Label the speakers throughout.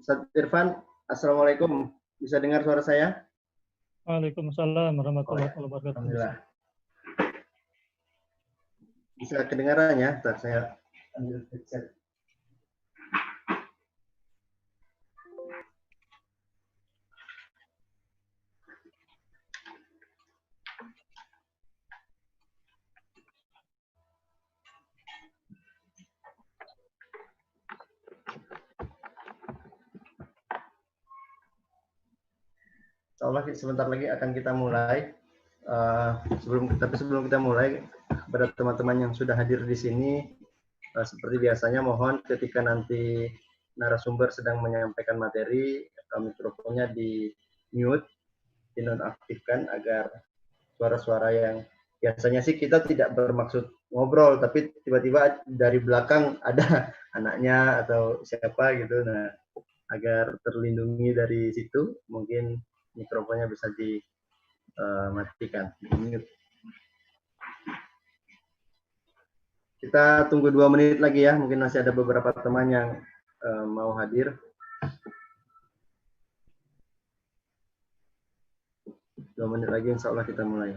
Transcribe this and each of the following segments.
Speaker 1: Ustaz Irfan, Assalamualaikum. Bisa dengar suara saya?
Speaker 2: Waalaikumsalam warahmatullahi wabarakatuh.
Speaker 1: Alhamdulillah. Bisa kedengaran ya? Ntar saya ambil headset. Insyaallah sebentar lagi akan kita mulai. Sebelum kita mulai, kepada teman-teman yang sudah hadir di sini, seperti biasanya mohon ketika nanti narasumber sedang menyampaikan materi, mikrofonnya di mute, dinonaktifkan agar suara-suara yang biasanya sih kita tidak bermaksud ngobrol, tapi tiba-tiba dari belakang ada anaknya atau siapa gitu, nah agar terlindungi dari situ, mungkin mikrofonnya bisa dimatikan, di-mute. Kita tunggu 2 menit lagi ya, mungkin masih ada beberapa teman yang mau hadir. 2 menit lagi insya Allah kita mulai.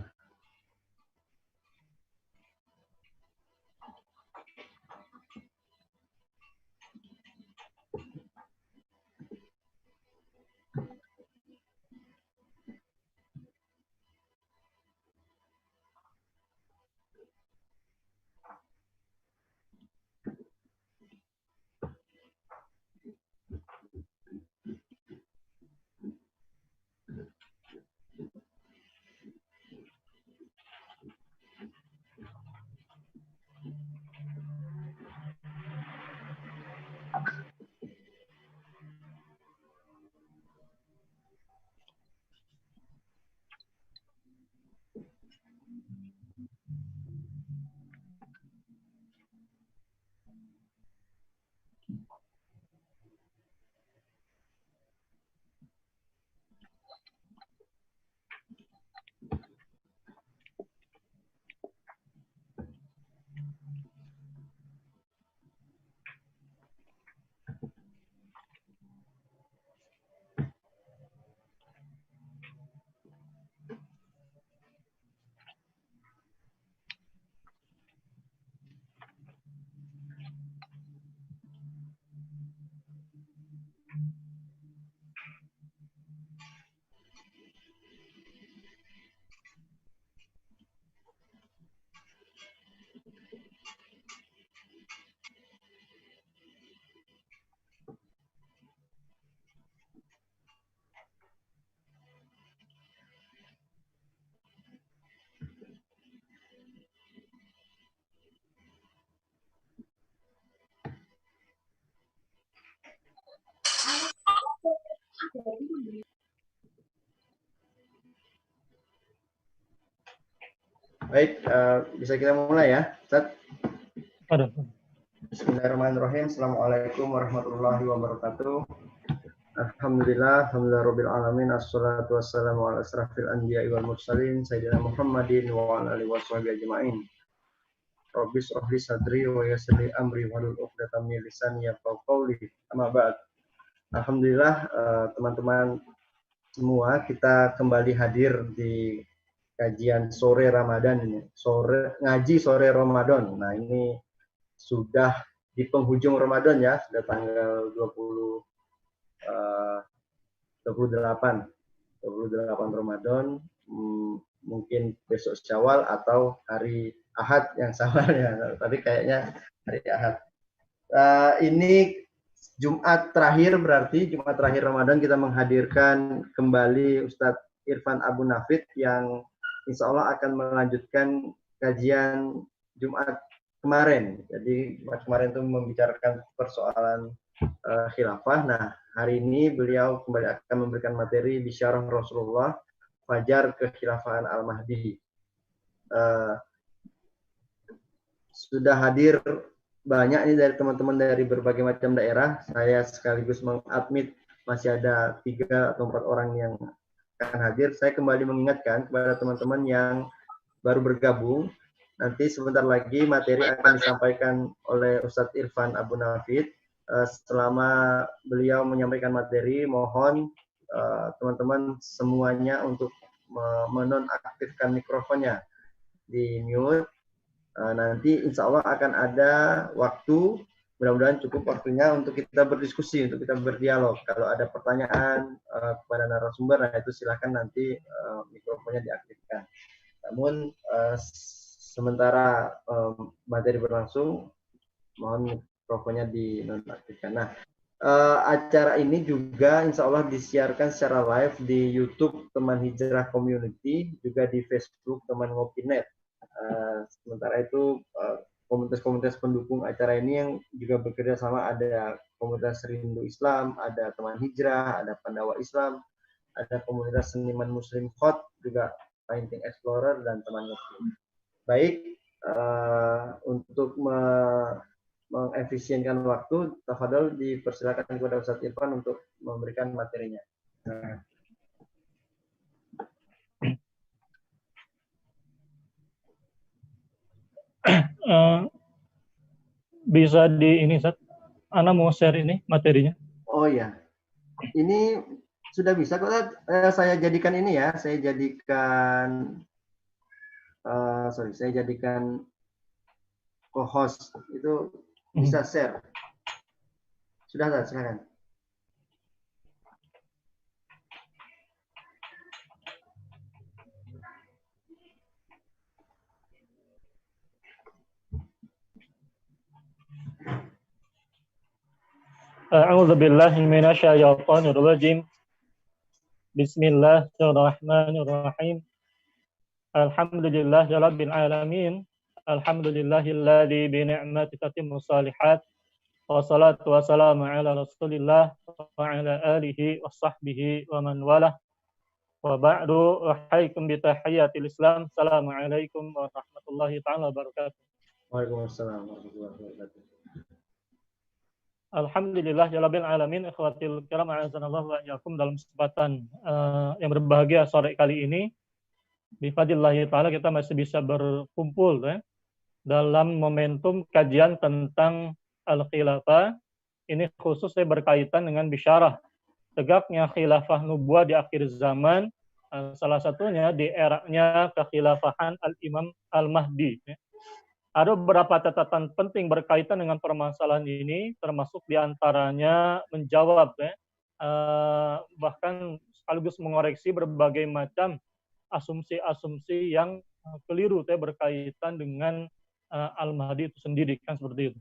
Speaker 1: Baik, bisa kita mulai ya, Ustaz? Bismillahirrahmanirrahim. Assalamualaikum warahmatullahi wabarakatuh. Alhamdulillah, alhamdulillah rabbil alamin, assalatu wassalamu ala asrafil anbiya'i wal mursalin, sayyidina Muhammadin wa ala alihi washabihi ajma'in. Rabbi shrah li sadri wa yassir li amri wahlul 'uqdatam min lisani yafqahu qawli. Amma ba'd. Alhamdulillah, teman-teman semua, kita kembali hadir di kajian sore Ramadan ini. Ngaji sore Ramadan. Nah, ini sudah di penghujung Ramadan ya, sudah tanggal 28 Ramadan, mungkin besok Syawal atau hari Ahad yang sama ya, tapi kayaknya hari Ahad. Ini Jumat terakhir, berarti Jumat terakhir Ramadan kita menghadirkan kembali Ustadz Irfan Abu Nafid yang insya Allah akan melanjutkan kajian Jumat kemarin. Jadi Jumat kemarin itu membicarakan persoalan khilafah. Nah, hari ini beliau kembali akan memberikan materi bisyarah Rasulullah Fajar Kekhilafahan Al-Mahdi. Sudah hadir banyak ini dari teman-teman dari berbagai macam daerah. Saya sekaligus mengadmit masih ada 3 atau 4 orang yang akan hadir. Saya kembali mengingatkan kepada teman-teman yang baru bergabung, nanti sebentar lagi materi akan disampaikan oleh Ustadz Irfan Abu Nafid. selama beliau menyampaikan materi, mohon teman-teman semuanya untuk menonaktifkan mikrofonnya, di mute. Nanti insya Allah akan ada waktu, mudah-mudahan cukup waktunya untuk kita berdiskusi, untuk kita berdialog. Kalau ada pertanyaan kepada narasumber, nah itu silakan nanti mikrofonnya diaktifkan. Namun sementara materi berlangsung, mohon mikrofonnya dinonaktifkan. Nah, acara ini juga insya Allah disiarkan secara live di YouTube Teman Hijrah Community, juga di Facebook Teman Ngopinet. Sementara itu komunitas-komunitas pendukung acara ini yang juga bekerja sama, ada komunitas Rindu Islam, ada Teman Hijrah, ada Pandawa Islam, ada komunitas seniman Muslim Khot, juga Painting Explorer, dan Teman Ngopi. Baik, untuk mengefisienkan waktu, tafadhol dipersilakan kepada Ustadz Irfan untuk memberikan materinya.
Speaker 2: Bisa di ini, Ustaz. Ana mau share ini materinya.
Speaker 1: Oh ya, ini sudah bisa kok. Saya jadikan ini ya, saya jadikan saya jadikan co-host, itu bisa share. Sudah, silakan.
Speaker 2: A'udzu billahi minasyaitonir rajim. Bismillahirrahmanirrahim. Alhamdulillahirabbil alamin. Alhamdulillahilladzi bi ni'matihi tatimmu shalihat. Wassalatu wassalamu ala Rasulillah wa ala alihi wa sahbihi wa man walah. Wa ba'du, uhayyikum bi tahiyyatil Islam. Assalamualaikum warahmatullahi taala wabarakatuh.
Speaker 1: Waalaikumsalam warahmatullahi wabarakatuh.
Speaker 2: Alhamdulillah rabbil alamin, ikhwatil kiram, a'azanallahu wa iyyakum. Dalam kesempatan yang berbahagia sore kali ini, bifadlillahi taala kita masih bisa berkumpul dalam momentum kajian tentang al-khilafah. Ini khusus berkaitan dengan bisyarah tegaknya khilafah nubuwah di akhir zaman, salah satunya di eranya kekhilafahan al-Imam Al-Mahdi. Ada beberapa catatan penting berkaitan dengan permasalahan ini, termasuk diantaranya menjawab, bahkan sekaligus mengoreksi berbagai macam asumsi-asumsi yang keliru berkaitan dengan Al-Mahdi itu sendiri, kan seperti itu.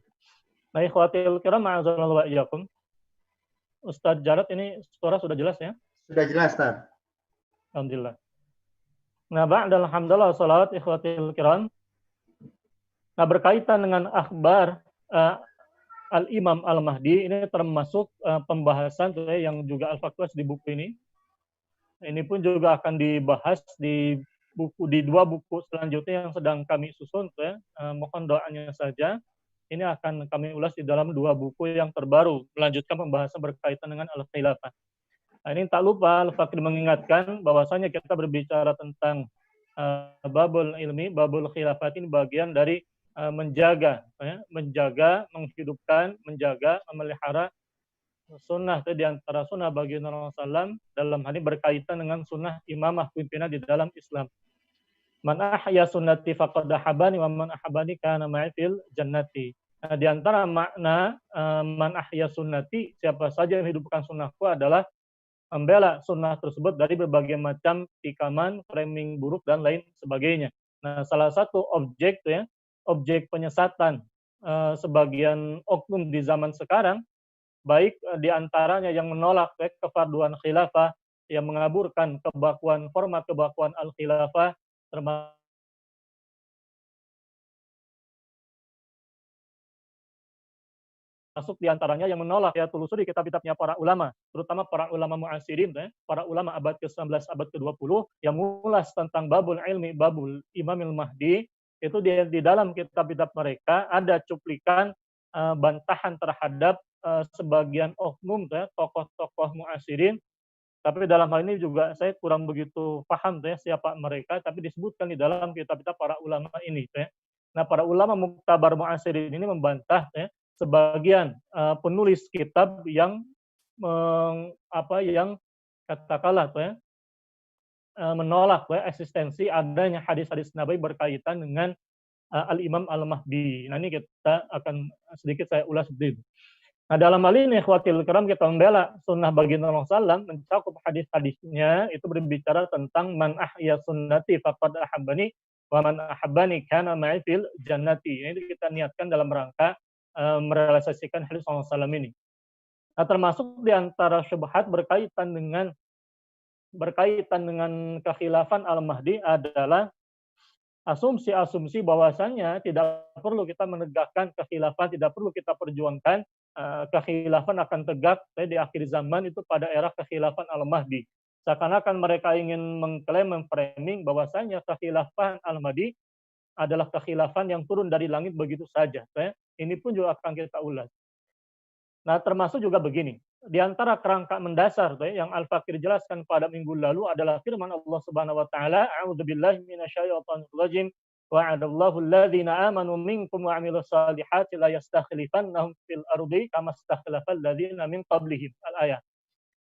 Speaker 2: Nah, ikhwatil kiram, ma'azallahu wa iyyakum. Ustadz Jarod, ini suara sudah jelas ya?
Speaker 1: Sudah jelas, Ustaz.
Speaker 2: Alhamdulillah. Nah, ba'dal hamdalah salawat ikhwatil kiram. Nah, berkaitan dengan akhbar Al-Imam Al-Mahdi, ini termasuk pembahasan yang juga al-fakwas di buku ini. Ini pun juga akan dibahas di dua buku selanjutnya yang sedang kami susun. Mohon doanya saja. Ini akan kami ulas di dalam dua buku yang terbaru, melanjutkan pembahasan berkaitan dengan al-khilafah. Nah, ini tak lupa Al-Fakir mengingatkan bahwasanya kita berbicara tentang babul ilmi, babul khilafah ini bagian dari menjaga, menghidupkan, menjaga, memelihara sunnah di antara sunnah bagi Nabi SAW, dalam hal ini berkaitan dengan sunnah imamah pimpinan di dalam Islam. Man ahya sunnati faqad ahabani wa man ahabani kana ma'i fil jannati. Nah, di antara makna man ahya sunnati, siapa saja yang menghidupkan sunnahku adalah membela sunnah tersebut dari berbagai macam tikaman, framing buruk dan lain sebagainya. Nah, salah satu objek objek penyesatan sebagian oknum di zaman sekarang, baik di antaranya yang menolak kefarduan khilafah, yang mengaburkan kebakuan, format kebakuan al-khilafah, termasuk di antaranya yang menolak telusuri kitab-kitabnya para ulama, terutama para ulama mu'asirin, para ulama abad ke-19, abad ke-20, yang mengulas tentang babul ilmi, babul Imamil Mahdi. Itu di dalam kitab-kitab mereka ada cuplikan bantahan terhadap sebagian oknum tokoh-tokoh mu'asirin. Tapi dalam hal ini juga saya kurang begitu paham siapa mereka, tapi disebutkan di dalam kitab-kitab para ulama ini. Nah, para ulama muktabar mu'asirin ini membantah sebagian penulis kitab yang yang katakanlah menolak eksistensi adanya hadis-hadis Nabi berkaitan dengan Al-Imam Al-Mahdi. Nah, ini kita akan sedikit saya ulas sedikit. Nah, dalam hal ini, ikhwatil kiram, kita membela sunnah baginda Rasulullah SAW, mencakup hadis-hadisnya itu berbicara tentang man ahya sunnati faqad ahabbani wa man ahabbani kana ma'i fil jannati. Ini kita niatkan dalam rangka merealisasikan hadis Rasulullah SAW ini. Nah, termasuk di antara syubhat berkaitan dengan kekhilafan Al-Mahdi adalah asumsi-asumsi bahwasanya tidak perlu kita menegakkan kekhilafan, tidak perlu kita perjuangkan kekhilafan akan tegak di akhir zaman itu pada era kekhilafan Al-Mahdi. Seakan-akan mereka ingin mengklaim, memframing bahwasanya kekhilafan Al-Mahdi adalah kekhilafan yang turun dari langit begitu saja. Ini pun juga akan kita ulas. Nah, termasuk juga begini. Di antara kerangka mendasar yang Al-Fakir jelaskan pada minggu lalu adalah firman Allah Subhanahu wa taala, "A'udzubillahi minasyaitonir rajim. Wa'adallahu alladhina amanu minkum wa 'amilus solihati la yastakhlifannahum fil ardi kama stakhlafal ladzina min qablihim." Al-ayat.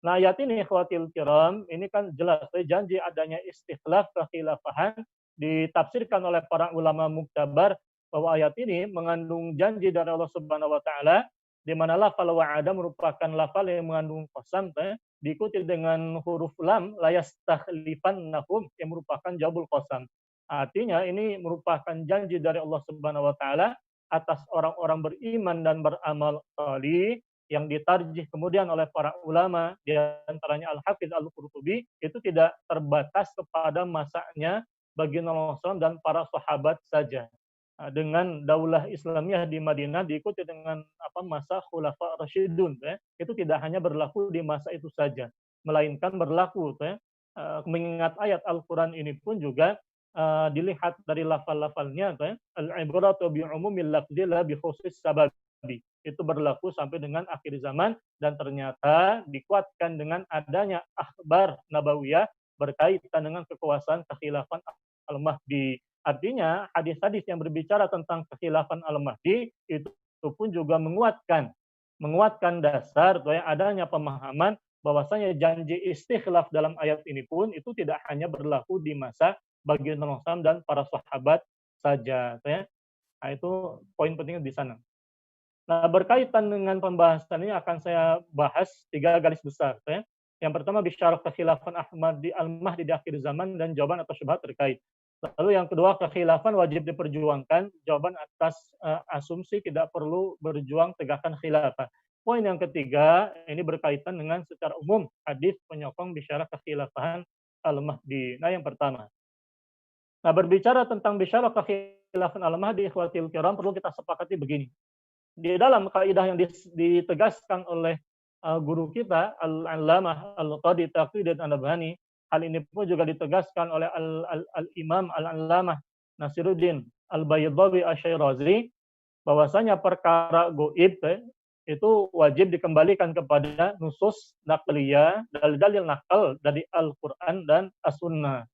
Speaker 2: Nah, ayat ini ikhwatil kiram, ini kan jelas janji adanya istikhlaf kekhilafahan ditafsirkan oleh para ulama muktabar bahwa ayat ini mengandung janji dari Allah Subhanahu wa taala, di mana lafal wa'ada merupakan lafal yang mengandung qasam, diikuti dengan huruf lam, la yastakhlifannahum, yang merupakan jawabul qasam. Artinya ini merupakan janji dari Allah Subhanahu wa taala atas orang-orang beriman dan beramal salih yang ditarjih kemudian oleh para ulama, di antaranya Al-Hafiz Al-Qurtubi, itu tidak terbatas kepada masanya baginda Rasulullah SAW dan para sahabat saja. Dengan daulah Islamiyah di Madinah diikuti dengan masa Khulafa Rasyidun, itu tidak hanya berlaku di masa itu saja, melainkan berlaku mengingat ayat Al-Quran ini pun juga dilihat dari lafal-lafalnya, al-ibratu bi umumil lafzi la bi khusus sababi, itu berlaku sampai dengan akhir zaman, dan ternyata dikuatkan dengan adanya akhbar nabawiyah berkaitan dengan kekuasaan kekhilafan Al-Mahdi. Artinya hadis-hadis yang berbicara tentang kekhilafan Al-Mahdi itu pun juga menguatkan dasar adanya pemahaman bahwasanya janji istikhlaf dalam ayat ini pun itu tidak hanya berlaku di masa baginda Rasulullah dan para sahabat saja. Nah, itu poin pentingnya di sana. Nah, berkaitan dengan pembahasan ini akan saya bahas 3 garis besar. Yang pertama, bisyarah kekhilafan Al-Mahdi di akhir zaman dan jawaban atas syubhat terkait. Lalu yang kedua, kekhilafan wajib diperjuangkan, jawaban atas asumsi tidak perlu berjuang tegakkan khilafah. Poin yang ketiga, ini berkaitan dengan secara umum hadis penyokong bisyarah kekhilafahan Al-Mahdi. Nah, yang pertama. Nah, berbicara tentang bisyarah kekhilafan Al-Mahdi, ikhwatil kiram, perlu kita sepakati begini. Di dalam kaidah yang ditegaskan oleh guru kita, Al-Allamah Al-Qadi Taqiyuddin An-Nabhani, hal ini pun juga ditegaskan oleh Al-Imam Al-Allamah Nasiruddin Al-Baydawi Asy-Syirazi, bahwasanya perkara gaib itu wajib dikembalikan kepada nusus naqliyah, dalil-dalil nakal dari Al-Qur'an dan As-Sunnah.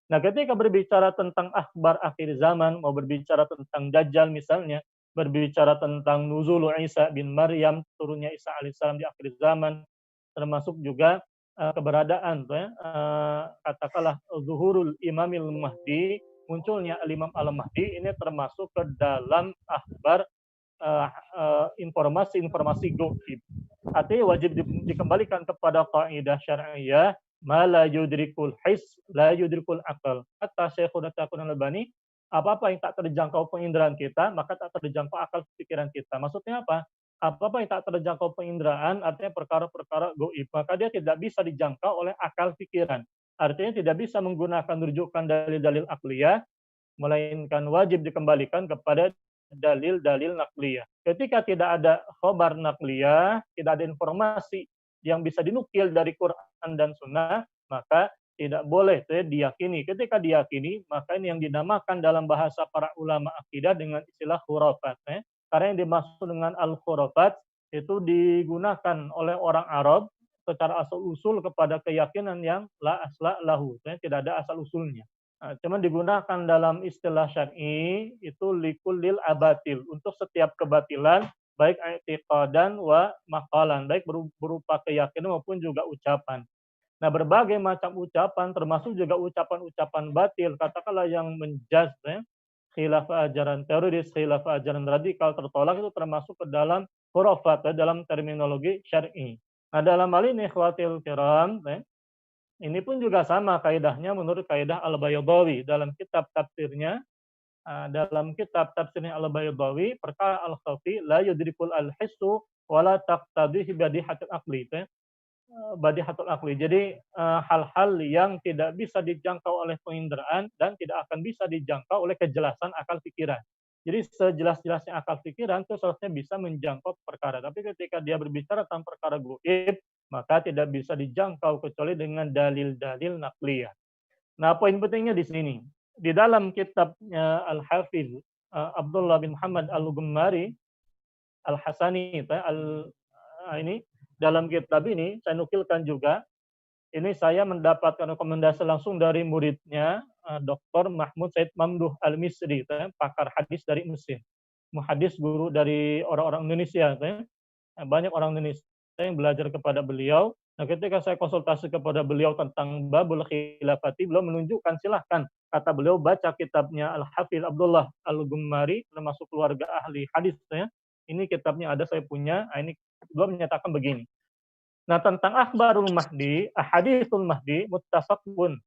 Speaker 2: Nah, ketika berbicara tentang akhbar akhir zaman, mau berbicara tentang Dajjal misalnya, berbicara tentang nuzul Isa bin Maryam, turunnya Isa alaihissalam di akhir zaman, termasuk juga keberadaan katakanlah zuhurul Imamil Mahdi, munculnya Imam Al-Mahdi, ini termasuk ke dalam akhbar informasi-informasi gaib. Artinya wajib dikembalikan kepada kaidah syar'iyyah, ma la yudrikul his la yudrikul akal. Kata Syekhul Taqiyuddin Al-Albani, apa-apa yang tak terjangkau penginderaan kita, maka tak terjangkau akal pikiran kita. Maksudnya apa? Apa-apa yang tak terjangkau penginderaan, artinya perkara-perkara gaib, maka dia tidak bisa dijangkau oleh akal pikiran. Artinya tidak bisa menggunakan rujukan dalil-dalil akliyah, melainkan wajib dikembalikan kepada dalil-dalil nakliyah. Ketika tidak ada khobar nakliyah, tidak ada informasi yang bisa dinukil dari Quran dan Sunnah, maka tidak boleh diyakini. Ketika diyakini, maka ini yang dinamakan dalam bahasa para ulama akidah dengan istilah khurafat. Karena yang dimaksud dengan al-khurafat itu digunakan oleh orang Arab secara asal-usul kepada keyakinan yang la asla lahu, tidak ada asal-usulnya. Cuma digunakan dalam istilah syar'i itu likullil abatil, untuk setiap kebatilan baik i'tiqadan wa maqalan, baik berupa keyakinan maupun juga ucapan. Nah, berbagai macam ucapan termasuk juga ucapan-ucapan batil, katakanlah yang menjudge khilaf ajaran teroris, khilaf ajaran radikal tertolak itu termasuk ke dalam khurafat dalam terminologi syar'i. Nah, dalam hal ini ikhwatil kiram, ini pun juga sama kaidahnya menurut kaidah Al-Baydawi dalam kitab tafsirnya. Dalam kitab tafsirnya Al-Baydawi, perkara al-khafi la yudrikul al-hissu wala taqtadihi badihatul aqli. Badihatul aqli. Jadi hal-hal yang tidak bisa dijangkau oleh penginderaan dan tidak akan bisa dijangkau oleh kejelasan akal pikiran. Jadi sejelas-jelasnya akal pikiran itu seharusnya bisa menjangkau perkara. Tapi ketika dia berbicara tentang perkara gaib, maka tidak bisa dijangkau kecuali dengan dalil-dalil nakliyah. Nah, poin pentingnya di sini. Di dalam kitabnya Al-Hafiz Abdullah bin Muhammad Al-Gummari Al-Hasani ini dalam kitab ini saya nukilkan juga, ini saya mendapatkan rekomendasi langsung dari muridnya Dr. Mahmud Said Mamduh Al-Misri, pakar hadis dari Mesir. Muhadis guru dari orang-orang Indonesia. Banyak orang Indonesia yang belajar kepada beliau. Nah, ketika saya konsultasi kepada beliau tentang babul khilafati, beliau menunjukkan silahkan, kata beliau, baca kitabnya Al-Hafiz Abdullah Al-Gummari, termasuk keluarga ahli hadis. Ini kitabnya ada, saya punya. Ini beliau menyatakan begini. Nah, tentang akhbarul mahdi, ahadithul mahdi muttafaqun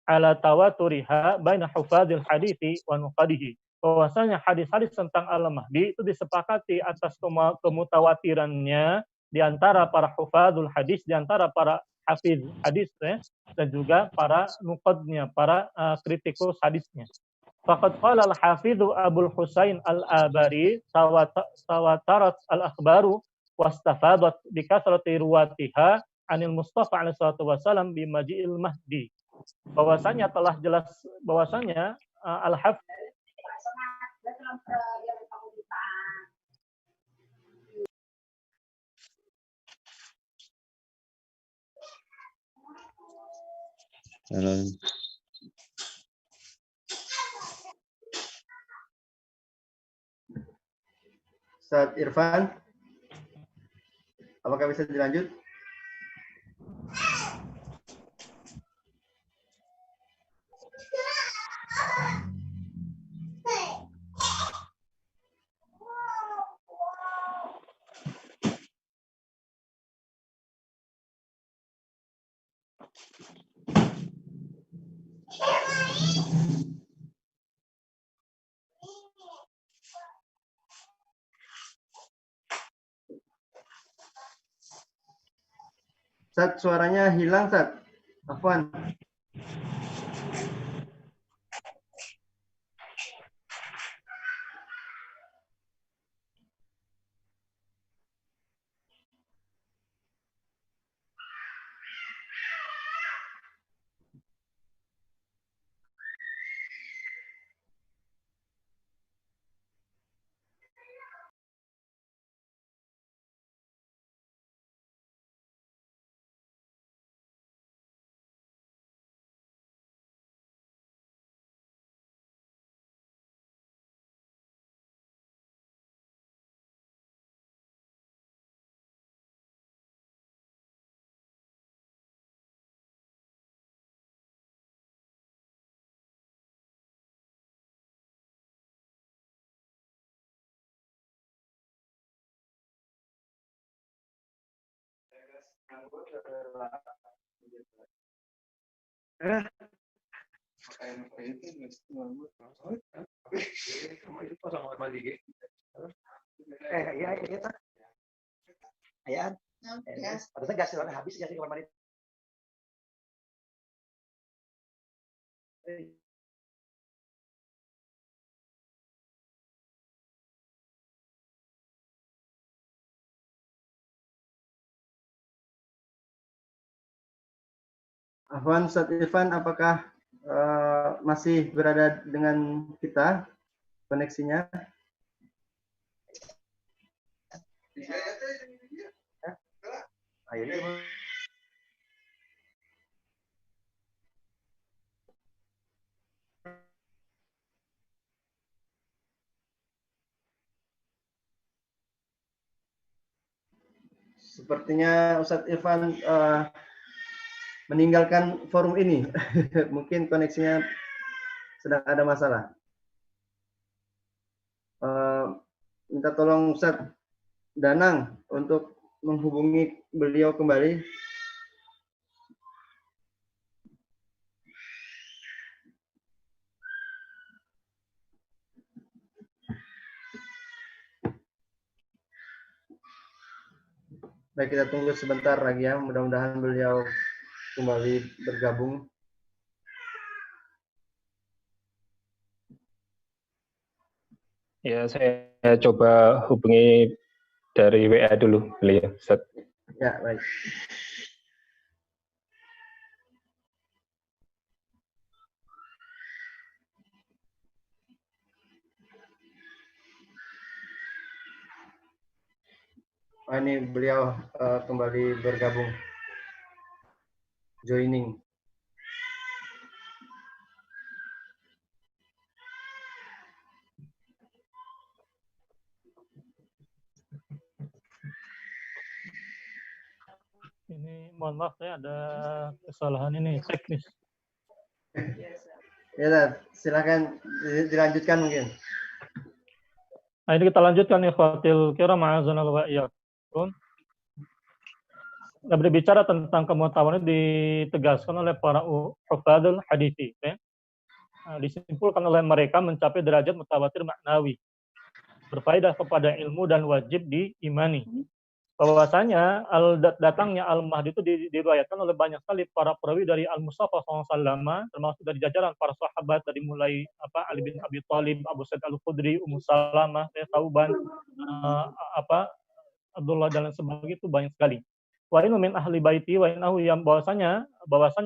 Speaker 2: ala tawaturiha baina hufadzil hadithi wa nuqadihi. Bahwasanya hadis-hadis tentang al-mahdi itu disepakati atas kemutawatirannya di antara para hufadzul hadis, di antara para hafiz hadis dan juga para nuqadnya, para kritikus hadisnya. Faqad qala al-hafidhu Abul Husain al-Abari tawatarat al-akhbaru wastafadat bikasrati ruwatiha anil Mustafa alaihi salatu wasallam bimaji'il mahdi. Bahwasanya telah jelas bahwasanya al-hafidh
Speaker 1: Ustaz Irfan, apakah bisa dilanjut? Sat, suaranya hilang, Sat. Afwan. Habis ya kamar mandi. Afwan, Ustaz Irfan, apakah masih berada dengan kita koneksinya? Sepertinya Ustadz Irfan meninggalkan forum ini. Mungkin koneksinya sedang ada masalah. Minta tolong Ustadz Danang untuk menghubungi beliau kembali. Baik, kita tunggu sebentar lagi ya. Mudah-mudahan beliau kembali bergabung.
Speaker 3: Ya, saya coba hubungi dari WA dulu beliau, Ustaz.
Speaker 1: Ya, baik. Ini beliau kembali bergabung. Joining.
Speaker 2: Ini mohon maaf ya, ada kesalahan ini teknis.
Speaker 1: Ya, silakan dilanjutkan mungkin.
Speaker 2: Nah, ini kita lanjutkan ikhwatil kiram ma'azanal wa iyyakum. Nah, berbicara tentang kemutawatiratan ditegaskan oleh para hufadzul hadithi. Ya. Nah, disimpulkan oleh mereka mencapai derajat mutawatir maknawi. Berfaedah kepada ilmu dan wajib diimani. Bahwasanya datangnya Al-Mahdi itu diriwayatkan oleh banyak sekali para perawi dari Al-Mustafa SAW, termasuk dari jajaran para sahabat dari mulai Ali bin Abi Thalib, Abu Sa'id Al-Khudri, Ummu Salamah, Thauban, Abdullah dan sebagainya, itu banyak sekali. Wa inna min ahli baiti wa innahu yang bahwasanya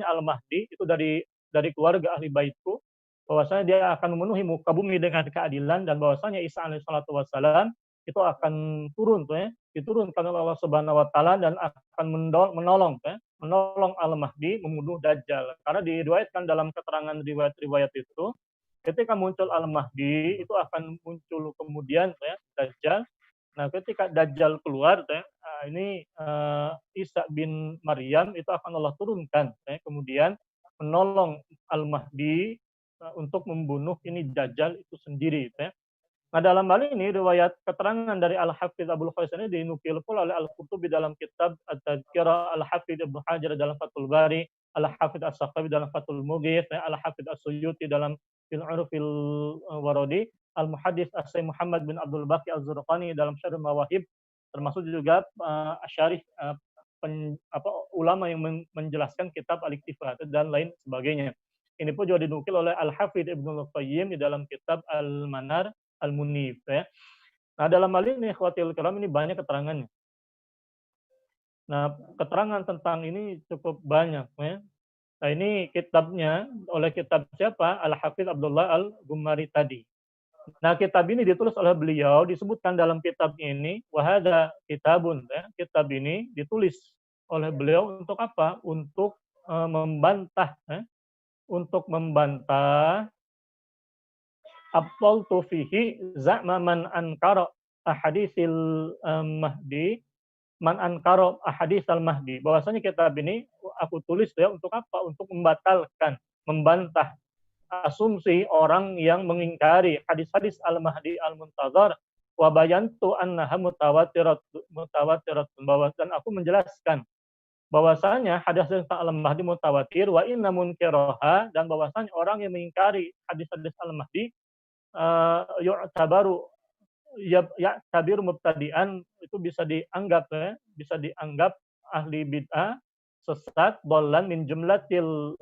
Speaker 2: Al-Mahdi itu dari keluarga ahli baitku, bahwasanya dia akan memenuhi muka bumi dengan keadilan, dan bahwasanya Isa alaihi salatu wassalam itu akan turun diturunkan oleh Allah Subhanahu wa taala dan akan menolong Al-Mahdi membunuh Dajjal. Karena diriwayatkan dalam keterangan riwayat-riwayat itu, ketika muncul Al-Mahdi itu akan muncul kemudian Dajjal. Nah, ketika Dajjal keluar, ini Isa bin Maryam itu akan Allah turunkan, kemudian menolong Al-Mahdi untuk membunuh ini Dajjal itu sendiri. Nah, dalam hal ini riwayat keterangan dari Al-Hafidz Abul Qais ini dinukil pula oleh Al-Qurtubi dalam kitab At-Tadhkirah, Al-Hafidz Ibnu Hajar dalam Fathul Bari, Al-Hafidz As-Sakhawi dalam Fathul Mughith, Al-Hafidz As-Suyuti dalam Fil Urufil Waradi, Al-Muhaddits As-Sayyid Muhammad bin Abdul Baqi Az-Zurqani dalam Syarh Mawahib, termasuk juga asyarih ulama yang menjelaskan kitab Al-Iktifat dan lain sebagainya. Ini pun juga dinukil oleh Al-Hafidz Ibnu Qayyim di dalam kitab Al-Manar Al-Munif. Nah, dalam hal ini ikhwatil kiram ini banyak keterangannya. Nah, keterangan tentang ini cukup banyak. Nah, ini kitabnya oleh kitab siapa? Al-Hafidz Abdullah Al-Gumari tadi. Nah, kitab ini ditulis oleh beliau, disebutkan dalam kitab ini, wahada kitabun. Kitab ini ditulis oleh beliau untuk apa? Untuk membantah. Untuk membantah Abtaltu fihi za'ma man ankara ahaditsil Mahdi, man ankara ahaditsal Mahdi. Bahwasanya kitab ini aku tulis untuk apa? Untuk membatalkan, membantah asumsi orang yang mengingkari hadis-hadis Al-Mahdi Al-Muntazar, wa bayantu annaha mutawatirat, dan aku menjelaskan bahwasanya hadis tentang Al-Mahdi mutawatir, wa inna munkiraha, dan bahwasanya orang yang mengingkari hadis-hadis Al-Mahdi tabir mubtadi'an, itu bisa dianggap ahli bid'ah, sesat, dolan min jumlatil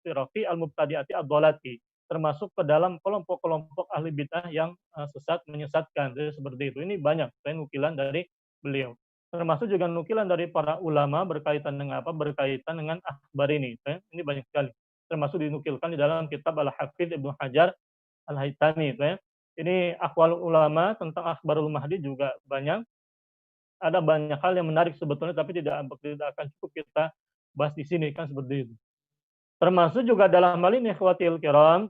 Speaker 2: firaqi al-mubtadi'ati ad-dolati, termasuk ke dalam kelompok-kelompok ahli bid'ah yang sesat, menyesatkan. Jadi seperti itu. Ini banyak nukilan dari beliau. Termasuk juga nukilan dari para ulama berkaitan dengan apa? Berkaitan dengan akhbar ini. Ini banyak sekali. Termasuk dinukilkan di dalam kitab Al-Hafidz Ibnu Hajar Al-Haytami. Ini aqwal ulama tentang akhbarul Mahdi juga banyak. Ada banyak hal yang menarik sebetulnya, tapi tidak akan cukup kita bahas di sini, kan seperti itu. Termasuk juga dalam hal ini ikhwatil kiram,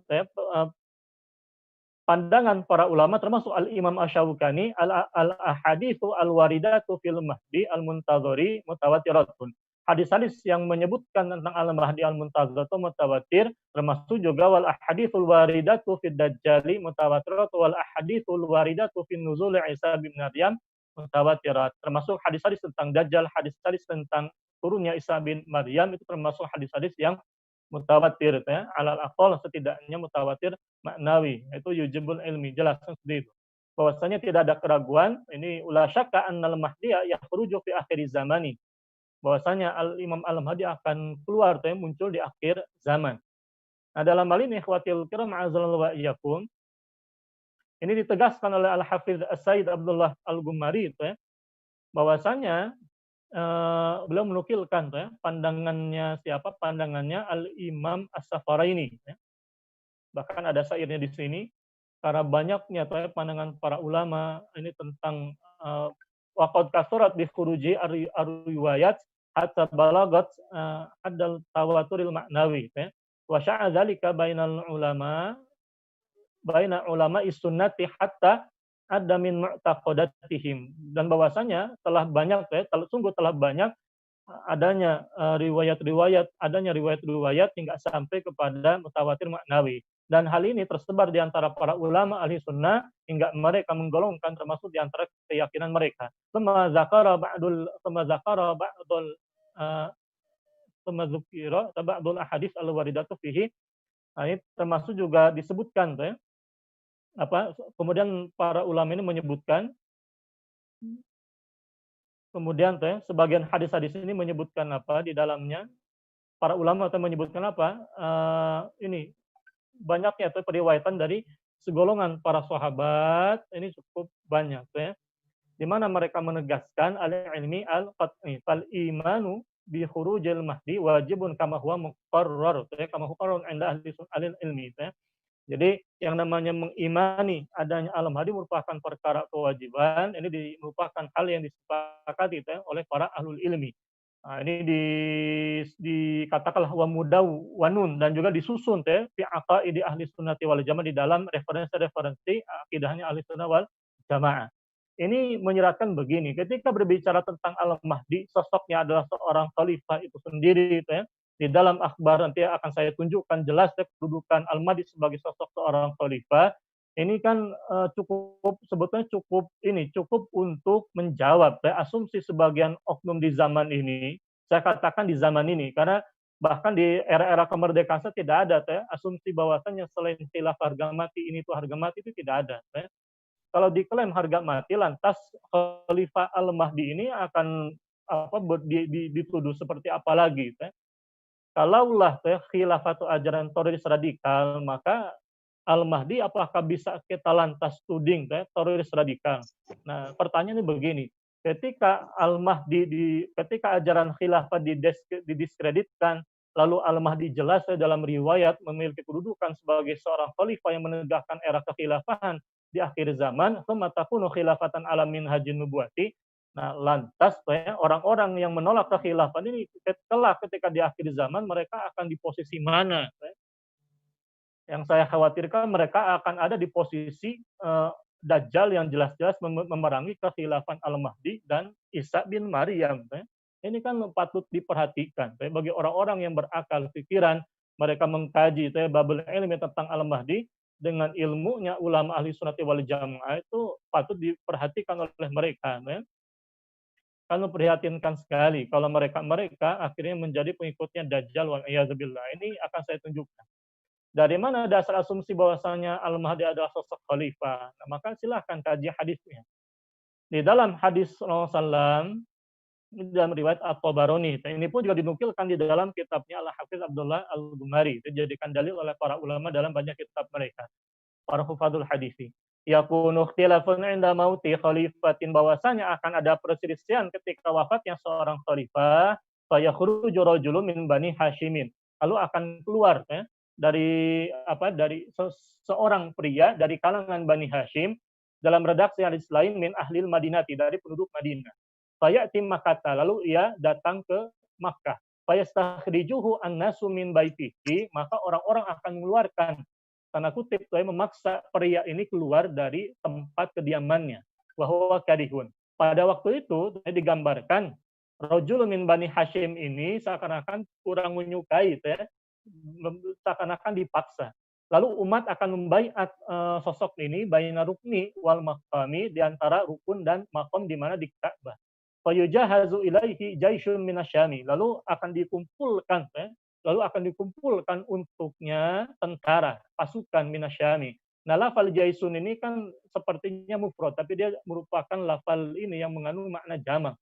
Speaker 2: pandangan para ulama termasuk Al-Imam Asy-Syaukani al-ahaditsu al-waridatu fil mahdi al-muntazari mutawatiratun. Hadis-hadis yang menyebutkan tentang al-mahdi al-muntazar itu mutawatir, termasuk juga wal ahaditsul waridatu fid dajjali mutawatirat wal ahaditsul waridatu fin nuzul Isa bin Maryam mutawatirat. Termasuk hadis-hadis tentang dajjal, hadis-hadis tentang turunnya Isa bin Maryam itu termasuk hadis-hadis yang mutawatir, ya, alal aqal setidaknya mutawatir maknawi, itu yujibul ilmi, jelaskan seperti itu. Bahwasanya tidak ada keraguan, ini ula syakka annal mahdiya yakhruju fi akhir zamani. Bahwasanya Al-Imam Al-Mahdi akan keluar, ya, muncul di akhir zaman. Nah, dalam hal ini ikhwatil kiram a'azallahu wa iyyakum, ini ditegaskan oleh Al-Hafiz As-Said Abdullah Al-Gumari, ya, bahwasanya beliau menukilkan, ya, pandangannya siapa? Pandangannya Al-Imam As-Safaraini. Ya. Bahkan ada syairnya di sini, karena banyaknya, ya, pandangan para ulama ini tentang waqad kasurat bi khuruji ar-riwayat hatta balagat adal tawaturil maknawi. Ya. Wa sya'a dzalika baina ulama is-sunnati hatta ada min mu'taqadatihim, dan bahwasanya telah banyak, ya, sungguh telah banyak adanya riwayat-riwayat hingga sampai kepada mutawatir maknawi, dan hal ini tersebar di antara para ulama ahli sunnah hingga mereka menggolongkan termasuk di antara keyakinan mereka. Tsumma dzakara ba'dul ahadits al-waridatu fihi. Nah, ini termasuk juga disebutkan, ya, kemudian para ulama ini menyebutkan, kemudian, ya, sebagian hadis-hadis ini menyebutkan apa di dalamnya, para ulama menyebutkan apa, ini banyaknya itu periwayatan dari segolongan para sahabat, ini cukup banyak, ya, di mana mereka menegaskan al-ilmi al-qat'i fal imanu bi khurujil mahdi wajibun kama huwa muqarrar, ya, kama huwa inda ahli ilmi, ya. Jadi yang namanya mengimani adanya al-mahdi merupakan perkara kewajiban, ini merupakan hal yang disepakati, ya, oleh para ahlul ilmi. Nah, ini dikatakanlah wa mudawwanun, dan juga disusun, ya, fi aqaidi ahli sunnati wal jamaah, di dalam referensi akidahnya ahli sunnah wal jamaah. Ini menyeratkan begini, ketika berbicara tentang al-mahdi, sosoknya adalah seorang khalifah itu sendiri, ya. Di dalam akhbar nanti akan saya tunjukkan jelas, ya, kedudukan Al-Mahdi sebagai sosok seorang khalifah. Ini kan sebetulnya cukup untuk menjawab, ya, asumsi sebagian oknum di zaman ini. Saya katakan di zaman ini karena bahkan di era-era kemerdekaan tidak ada, ya, asumsi bahwasannya selain khilaf harga mati, ini itu harga mati, itu tidak ada, ya. Kalau diklaim harga mati, lantas Khalifah Al-Mahdi ini akan dituduh seperti apa lagi, ya? Kalaulah, ya, khilafah atau ajaran teroris radikal, maka Al-Mahdi apakah bisa kita lantas tuding, ya, teroris radikal? Nah, pertanyaannya begini, ketika Al-Mahdi ketika ajaran khilafah didiskreditkan, lalu Al-Mahdi jelas, ya, dalam riwayat memiliki kedudukan sebagai seorang khalifah yang menegakkan era kekhilafahan di akhir zaman, tsumma takunu khilafatan ala minhajin nubuwati. Nah, lantas, ya, orang-orang yang menolak kekhilafan ini ketika di akhir zaman mereka akan di posisi mana? Ya? Yang saya khawatirkan mereka akan ada di posisi Dajjal yang jelas-jelas memerangi kekhilafan Al-Mahdi dan Isa bin Maryam. Ya? Ini kan patut diperhatikan, ya, bagi orang-orang yang berakal pikiran, mereka mengkaji, ya, babul ilmi tentang Al-Mahdi dengan ilmunya ulama ahli sunnati wal jamaah, itu patut diperhatikan oleh mereka. Ya? Kan memprihatinkan sekali kalau mereka akhirnya menjadi pengikutnya Dajjal wal iyadzubillah. Ini akan saya tunjukkan. Dari mana dasar asumsi bahwasanya Al-Mahdi adalah sosok khalifah? Nah, maka silahkan kaji hadisnya. Di dalam hadis Rasulullah SAW, dalam riwayat At-Tabarani, ini pun juga dinukilkan di dalam kitabnya Al-Hafiz Abdullah Al-Gumari, dijadikan dalil oleh para ulama dalam banyak kitab mereka, para hufadzul hadisi. Yakunu ikhtilafun 'inda mauti khalifatin, bahwasanya akan ada perselisihan ketika wafatnya seorang khalifah, fa yakhruju rajulun min bani Hashimin, lalu akan keluar, ya, dari seorang pria dari kalangan Bani Hashim, dalam redaksi hadis lain min ahlil Madinati, dari penduduk Madinah. Fa ya'ti Makkah, lalu ia datang ke Makkah. Fa yastakhrijuhu an-nasu min baitihi, maka orang-orang akan mengeluarkan tanda kutip memaksa pria ini keluar dari tempat kediamannya. Wahwa karihun. Pada waktu itu digambarkan rajul min Bani Hashim ini seakan-akan kurang menyukai, seakan-akan dipaksa. Lalu umat akan membaiat sosok ini baina rukni wal maqami, di antara rukun dan maqam di mana di Ka'bah. Fayujahazu ilaihi jaisyun minasyami. Lalu akan dikumpulkan untuknya tentara, pasukan minasyami. Nah, lafal jaisun ini kan sepertinya mufrad, tapi dia merupakan lafal ini yang mengandung makna jamak.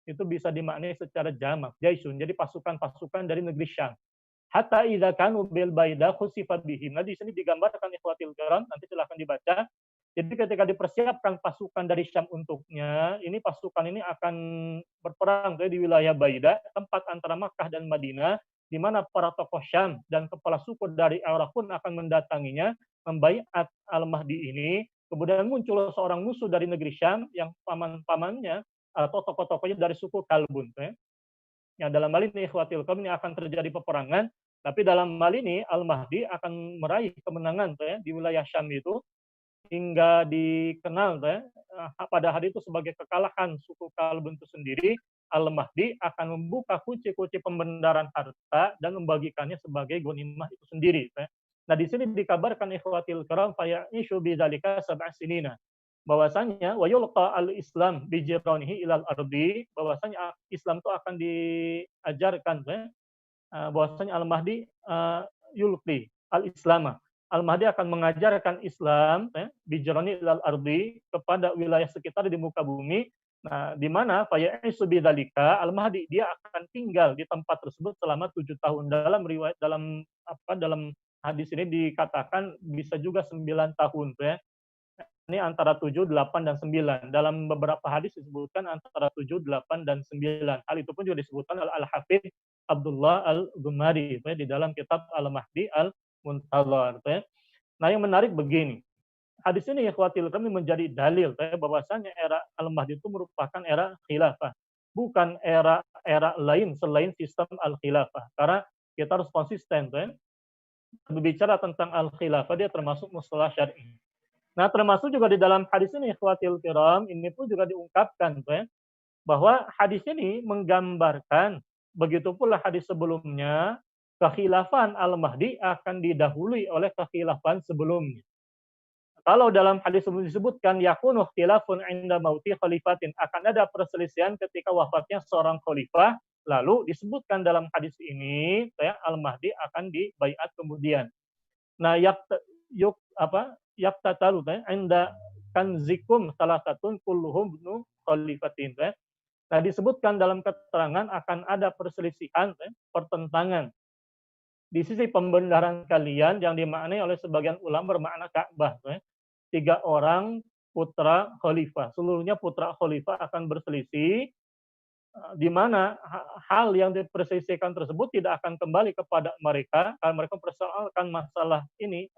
Speaker 2: Itu bisa dimaknai secara jamak, jaisun. Jadi pasukan-pasukan dari negeri Syam. Hatta idza kanu bil baida khusifa bihim. Nah, di sini digambarkan ikhwatil kiram, nanti silahkan dibaca. Jadi ketika dipersiapkan pasukan dari Syam untuknya, ini pasukan ini akan berperang di wilayah Baida, tempat antara Makkah dan Madinah, di mana para tokoh Syam dan kepala suku dari Arab pun akan mendatanginya, membaiat Al-Mahdi ini. Kemudian muncul seorang musuh dari negeri Syam yang paman-pamannya atau tokoh-tokohnya dari suku Kalbun. Ya, dalam hal ini ikhwatil kaum ini akan terjadi peperangan, tapi dalam hal ini Al-Mahdi akan meraih kemenangan di wilayah Syam itu, hingga dikenal pada hari itu sebagai kekalahan suku Kalbun itu sendiri. Al-Mahdi akan membuka kunci-kunci pembenaran harta dan membagikannya sebagai ghanimah itu sendiri. Nah, di sini dikabarkan ikhwatil kiram faya'ishu bidzalika sab'a sinina, bahwasanya wa yulqa al-Islam bi jiranihi ilal ardi, bahwasanya Islam itu akan diajarkan bahwasanya Al-Mahdi yulqi al-Islam. Al-Mahdi akan mengajarkan Islam bi jirani ilal ardi, kepada wilayah sekitar di muka bumi. Nah, di mana faya'isu bidzalika, Al-Mahdi dia akan tinggal di tempat tersebut selama 7 tahun. Dalam riwayat dalam hadis ini dikatakan bisa juga 9 tahun Ini antara 7, 8, dan 9. Dalam beberapa hadis disebutkan antara 7, 8, dan 9. Hal itu pun juga disebutkan oleh Al-Hafidz Abdullah Al-Ghumari di dalam kitab Al-Mahdi Al-Muntazar. Nah, yang menarik begini. Hadis ini ikhwatil kami menjadi dalil bahwasanya era Al-Mahdi itu merupakan era khilafah. Bukan era lain selain sistem Al-Khilafah. Karena kita harus konsisten. Berbicara tentang Al-Khilafah, dia termasuk mustalah syar'i. Nah, termasuk juga di dalam hadis ini ikhwatil kiram, ini pun juga diungkapkan bahwa hadis ini menggambarkan, begitu pula hadis sebelumnya, kekhilafan Al-Mahdi akan didahului oleh kekhilafan sebelumnya. Kalau dalam hadis sebelum disebutkan yakunu ikhtilafun 'inda mauti khalifatin, akan ada perselisihan ketika wafatnya seorang khalifah, lalu disebutkan dalam hadis ini Al-Mahdi akan dibaiat kemudian. Nah, yaktatalu inda kanzikum salasatun kulluhum ibnu khalifatin. Nah, disebutkan dalam keterangan akan ada perselisihan, pertentangan di sisi pembenaran kalian, yang dimaknai oleh sebagian ulama bermakna Ka'bah. 3 orang putra khalifah, seluruhnya putra khalifah akan berselisih, di mana hal yang diperselisihkan tersebut tidak akan kembali kepada mereka, karena mereka mempersoalkan masalah ini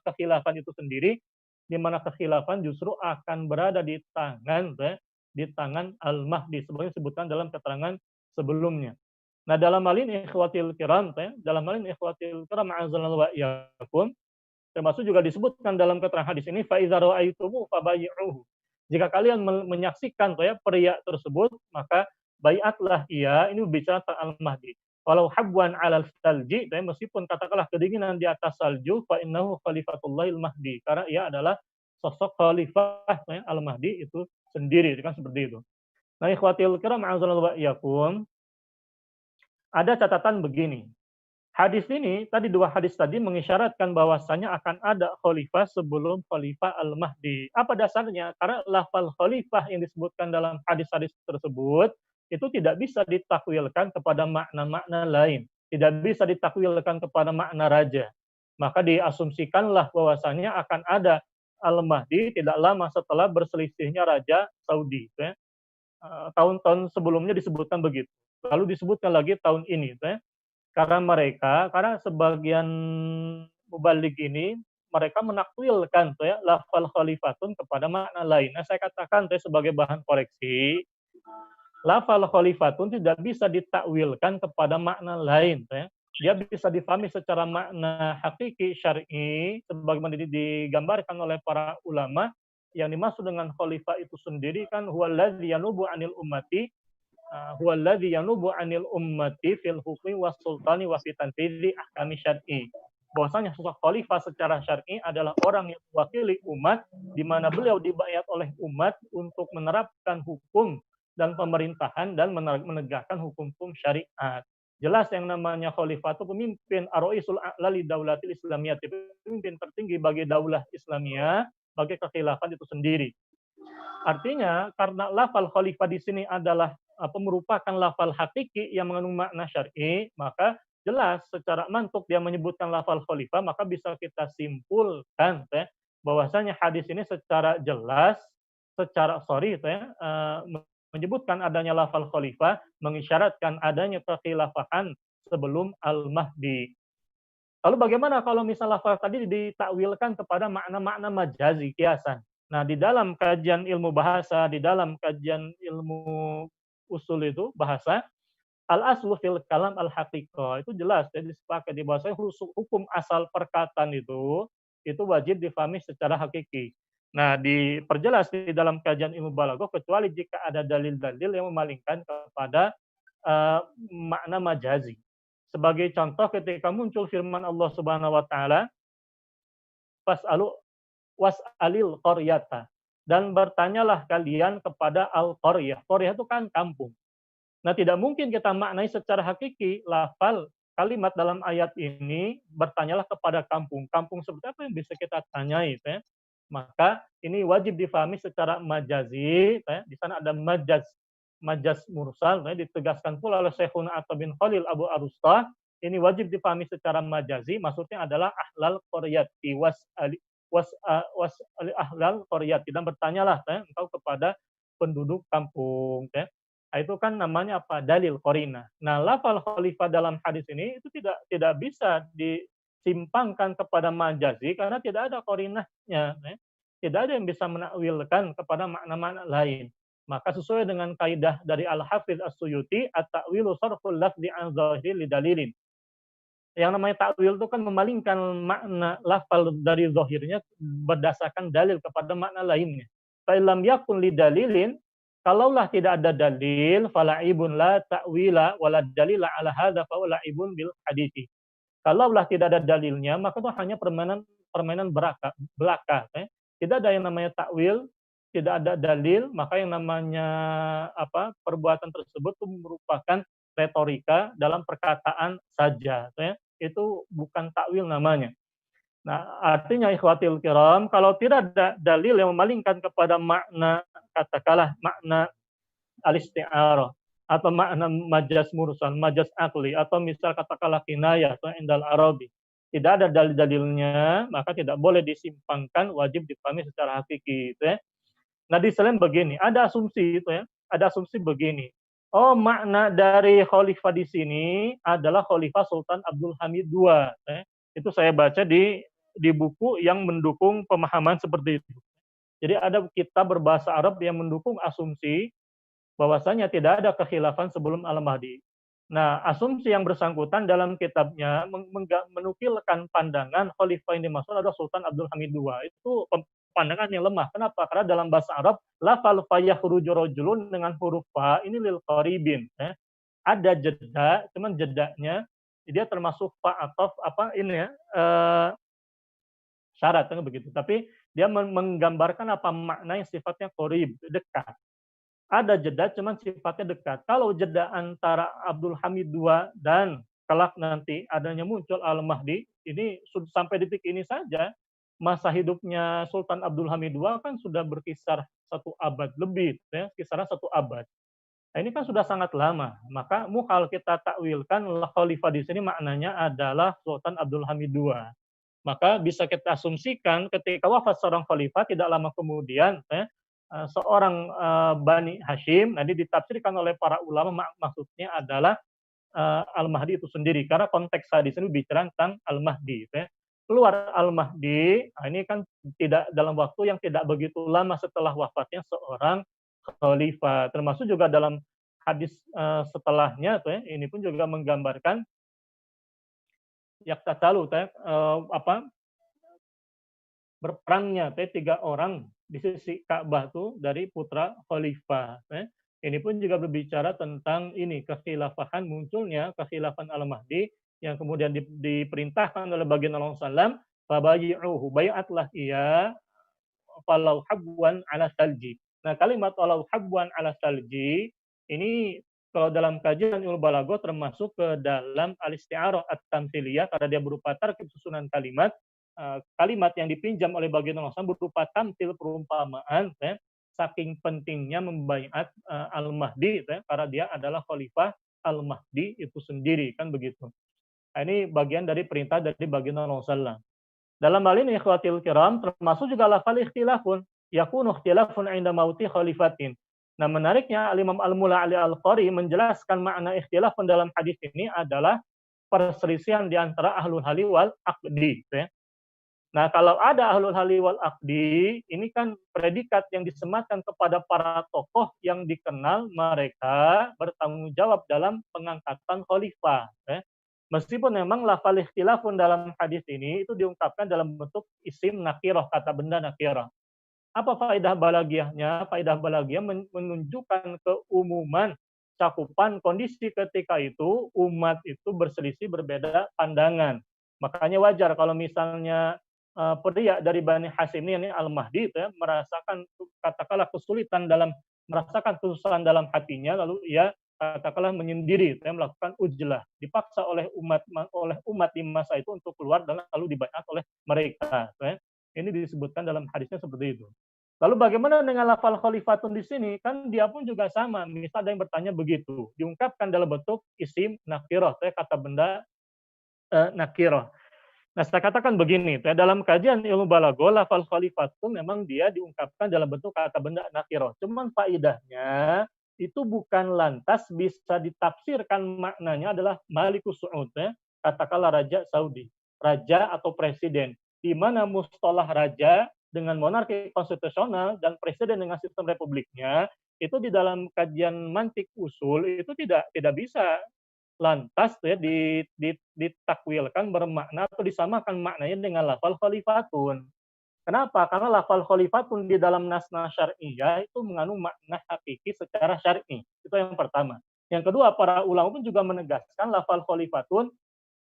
Speaker 2: kekhilafan itu sendiri, di mana kekhilafan justru akan berada di tangan Al-Mahdi, sebagaimana disebutkan dalam keterangan sebelumnya. Nah, dalam hal ini ikhwatil kiram, ma'azallahu wa iyyakum, termasuk juga disebutkan dalam keterangan hadis ini, fa idza ra'aitumu fabayyi'uhu. Jika kalian menyaksikan pria tersebut, maka baiatlah ia. Ini berbicara tentang Al-Mahdi. Walau habwan 'alal salji, meskipun katakanlah kedinginan di atas salju, fa innahu khalifatullahil mahdi, karena ia adalah sosok khalifah Al-Mahdi itu sendiri, kan seperti itu. Nah, ikhwatil kiram ma'azallahu wa iyyakum, ada catatan begini. Hadis ini, tadi 2 hadis tadi mengisyaratkan bahwasanya akan ada khalifah sebelum khalifah Al-Mahdi. Apa dasarnya? Karena lafal khalifah yang disebutkan dalam hadis-hadis tersebut itu tidak bisa ditakwilkan kepada makna-makna lain. Tidak bisa ditakwilkan kepada makna raja. Maka diasumsikanlah bahwasanya akan ada Al-Mahdi tidak lama setelah berselisihnya Raja Saudi. Tahun-tahun sebelumnya disebutkan begitu. Lalu disebutkan lagi tahun ini. Karena sebagian mubalik ini mereka menakwilkan lafal khalifatun kepada makna lain. Nah, saya katakan sebagai bahan koreksi, lafal khalifatun tidak bisa ditakwilkan kepada makna lain dia bisa difahami secara makna hakiki syar'i sebagaimana digambarkan oleh para ulama. Yang dimaksud dengan khalifah itu sendiri kan huwallazi yanubu 'anil ummati huwallazi yanubu 'anil ummati fil hukmi was sultani wa fi tanfidzi ahkami syar'i. Bahwasanya sosok khalifah secara syar'i adalah orang yang mewakili umat di mana beliau dibayat oleh umat untuk menerapkan hukum dan pemerintahan dan menegakkan hukum-hukum syariat. Jelas yang namanya khalifah itu pemimpin ar-raisul a'la li daulatil islamiyah, pemimpin tertinggi bagi daulah Islamiyah, bagi kekhilafan itu sendiri. Artinya karena lafal khalifah di sini adalah merupakan lafal hakiki yang mengandung makna syar'i, maka jelas secara mantuk dia menyebutkan lafal khalifah, maka bisa kita simpulkan bahwasanya hadis ini secara jelas, secara menyebutkan adanya lafal khalifah, mengisyaratkan adanya kekhilafahan sebelum Al-Mahdi. Lalu bagaimana kalau misal lafal tadi ditakwilkan kepada makna-makna majazi, kiasan? Nah, di dalam kajian ilmu bahasa, di dalam kajian ilmu usul itu bahasa, al-aslu fil kalam al-haqiqah, itu jelas jadi disepakati bahwasanya hukum asal perkataan itu wajib difahami secara hakiki. Nah, diperjelas di dalam kajian ilmu balaghah kecuali jika ada dalil-dalil yang memalingkan kepada makna majazi. Sebagai contoh ketika muncul firman Allah Subhanahu wa taala, "Fas'alu was'alil qaryata." Dan bertanyalah kalian kepada al-qaryah. Qaryah itu kan kampung. Nah, tidak mungkin kita maknai secara hakiki lafal kalimat dalam ayat ini bertanyalah kepada kampung. Kampung seperti apa yang bisa kita tanyai, Maka ini wajib difahami secara majazi, Di sana ada majaz mursal, ditegaskan pula oleh Syekhuna Atta bin Khalil Abu Arustah. Ini wajib difahami secara majazi, maksudnya adalah ahlal qaryati ahlal qaryati, dan bertanyalah engkau kepada penduduk kampung. Nah, itu kan namanya apa? Dalil qarina. Nah, lafal khalifah dalam hadis ini itu tidak bisa disimpangkan kepada majazi karena tidak ada qarinahnya. Tidak ada yang bisa menakwilkan kepada makna-makna lain. Maka sesuai dengan kaidah dari Al-Hafidz As-Suyuti, at-ta'wilu sarful lafzi an zahiri li dalilin. Yang namanya takwil itu kan memalingkan makna lafal dari zahirnya berdasarkan dalil kepada makna lainnya. Fa lam yakun li dalilin, kalaulah tidak ada dalil, falaibun la ta'wila wala dalila ala hadza fa laibun bil hadithi. Kalaulah tidak ada dalilnya, maka itu hanya permainan belaka. Tidak ada yang namanya takwil, tidak ada dalil, maka yang namanya perbuatan tersebut itu merupakan retorika dalam perkataan saja. Itu bukan takwil namanya. Nah, artinya ikhwatil kiram, kalau tidak ada dalil yang memalingkan kepada makna, katakanlah makna al-isti'arah atau makna majaz mursal, majaz akli, atau misal katakanlah kinayah atau indal arabi, tidak ada dalil-dalilnya, maka tidak boleh disimpangkan, wajib dipahami secara hakiki. Nah, di selain begini, ada asumsi ada asumsi begini. Oh, makna dari khalifah di sini adalah Khalifah Sultan Abdul Hamid II. Itu saya baca di buku yang mendukung pemahaman seperti itu. Jadi ada kitab berbahasa Arab yang mendukung asumsi bahwasanya tidak ada kekhilafan sebelum Al-Mahdi. Nah, asumsi yang bersangkutan dalam kitabnya menukilkan pandangan khalifah yang dimaksud adalah Sultan Abdul Hamid II. Itu pandangan yang lemah. Kenapa? Karena dalam bahasa Arab, lafal fa yakhruju rajulun dengan huruf fa ini lil qaribin. Ada jeda, cuman jedanya dia termasuk fa atau syarat begitu. Tapi dia menggambarkan apa makna yang sifatnya qarib, dekat. Ada jeda cuman sifatnya dekat. Kalau jeda antara Abdul Hamid II dan kelak nanti adanya muncul Al-Mahdi, ini sampai detik ini saja, masa hidupnya Sultan Abdul Hamid II kan sudah berkisar 1 abad lebih, kisaran 1 abad. Nah, ini kan sudah sangat lama. Maka mukhal kita takwilkan khalifah di sini maknanya adalah Sultan Abdul Hamid II. Maka bisa kita asumsikan ketika wafat seorang khalifah tidak lama kemudian seorang Bani Hashim, nanti ditafsirkan oleh para ulama maksudnya adalah Al-Mahdi itu sendiri, karena konteks hadis ini bicara tentang Al-Mahdi. Keluar Al-Mahdi, ini kan tidak dalam waktu yang tidak begitu lama setelah wafatnya seorang khalifah. Termasuk juga dalam hadis setelahnya, ini pun juga menggambarkan yaktatalu berperangnya 3 orang di sisi Ka'bah tuh dari putra khalifah. Ini pun juga berbicara tentang ini kekhilafahan, munculnya kekhilafan Al-Mahdi yang kemudian diperintahkan oleh baginda Allah SAW, fabayi'uhu, bayatlah ia falau habwan ala salji. Nah, kalimat walau habwan ala salji ini kalau dalam kajian ilmu balaghah termasuk ke dalam al-isti'arah at-tamtsiliyah karena dia berupa tarkib susunan kalimat. Kalimat yang dipinjam oleh baginda Allah berupa tamtil perumpamaan, saking pentingnya membaiat Al-Mahdi, karena dia adalah khalifah Al-Mahdi itu sendiri, kan begitu. Nah, ini bagian dari perintah dari baginda Allah. Dalam hal ini ikhwatil kiram termasuk juga lafal ikhtilafun, yakunu ikhtilafun 'inda mauti khalifatin. Nah, menariknya Al-Imam Al-Mula Ali Al-Qari menjelaskan makna ikhtilafun dalam hadis ini adalah perselisihan di antara ahlul hali wal aqdi. Nah, kalau ada ahlul hali wal aqdi, ini kan predikat yang disematkan kepada para tokoh yang dikenal mereka bertanggung jawab dalam pengangkatan khalifah. Meskipun memang lafal ikhtilafun dalam hadis ini itu diungkapkan dalam bentuk isim nakirah, kata benda nakirah. Apa faedah balaghiyahnya? Faedah balaghiyah menunjukkan keumuman cakupan kondisi ketika itu umat itu berselisih berbeda pandangan. Makanya wajar kalau misalnya pria dari Bani Hasyim ini Al-Mahdi itu merasakan katakanlah kesulitan dalam merasakan kesusahan dalam hatinya, lalu ia katakanlah menyendiri, melakukan ujlah, dipaksa oleh umat di masa itu untuk keluar dan lalu dibaiat oleh mereka. Ini disebutkan dalam hadisnya seperti itu. Lalu bagaimana dengan lafal khalifatun di sini? Kan dia pun juga sama. Misal ada yang bertanya begitu, diungkapkan dalam bentuk isim nakirah, kata benda nakirah. Nah, saya katakan begini, dalam kajian ilmu balaghah, lafal khalifatun memang dia diungkapkan dalam bentuk kata benda nakirah. Cuman faedahnya itu bukan lantas bisa ditafsirkan maknanya adalah Malikus Su'ud, katakanlah Raja Saudi, raja atau presiden, di mana mustalah raja dengan monarki konstitusional dan presiden dengan sistem republiknya, itu di dalam kajian mantik usul itu tidak bisa lantas ditakwilkan bermakna atau disamakan maknanya dengan lafal khalifatun. Kenapa? Karena lafal khalifatun di dalam nas-nas syar'iyah itu mengandung makna hakiki secara syar'i. Itu yang pertama. Yang kedua, para ulama pun juga menegaskan lafal khalifatun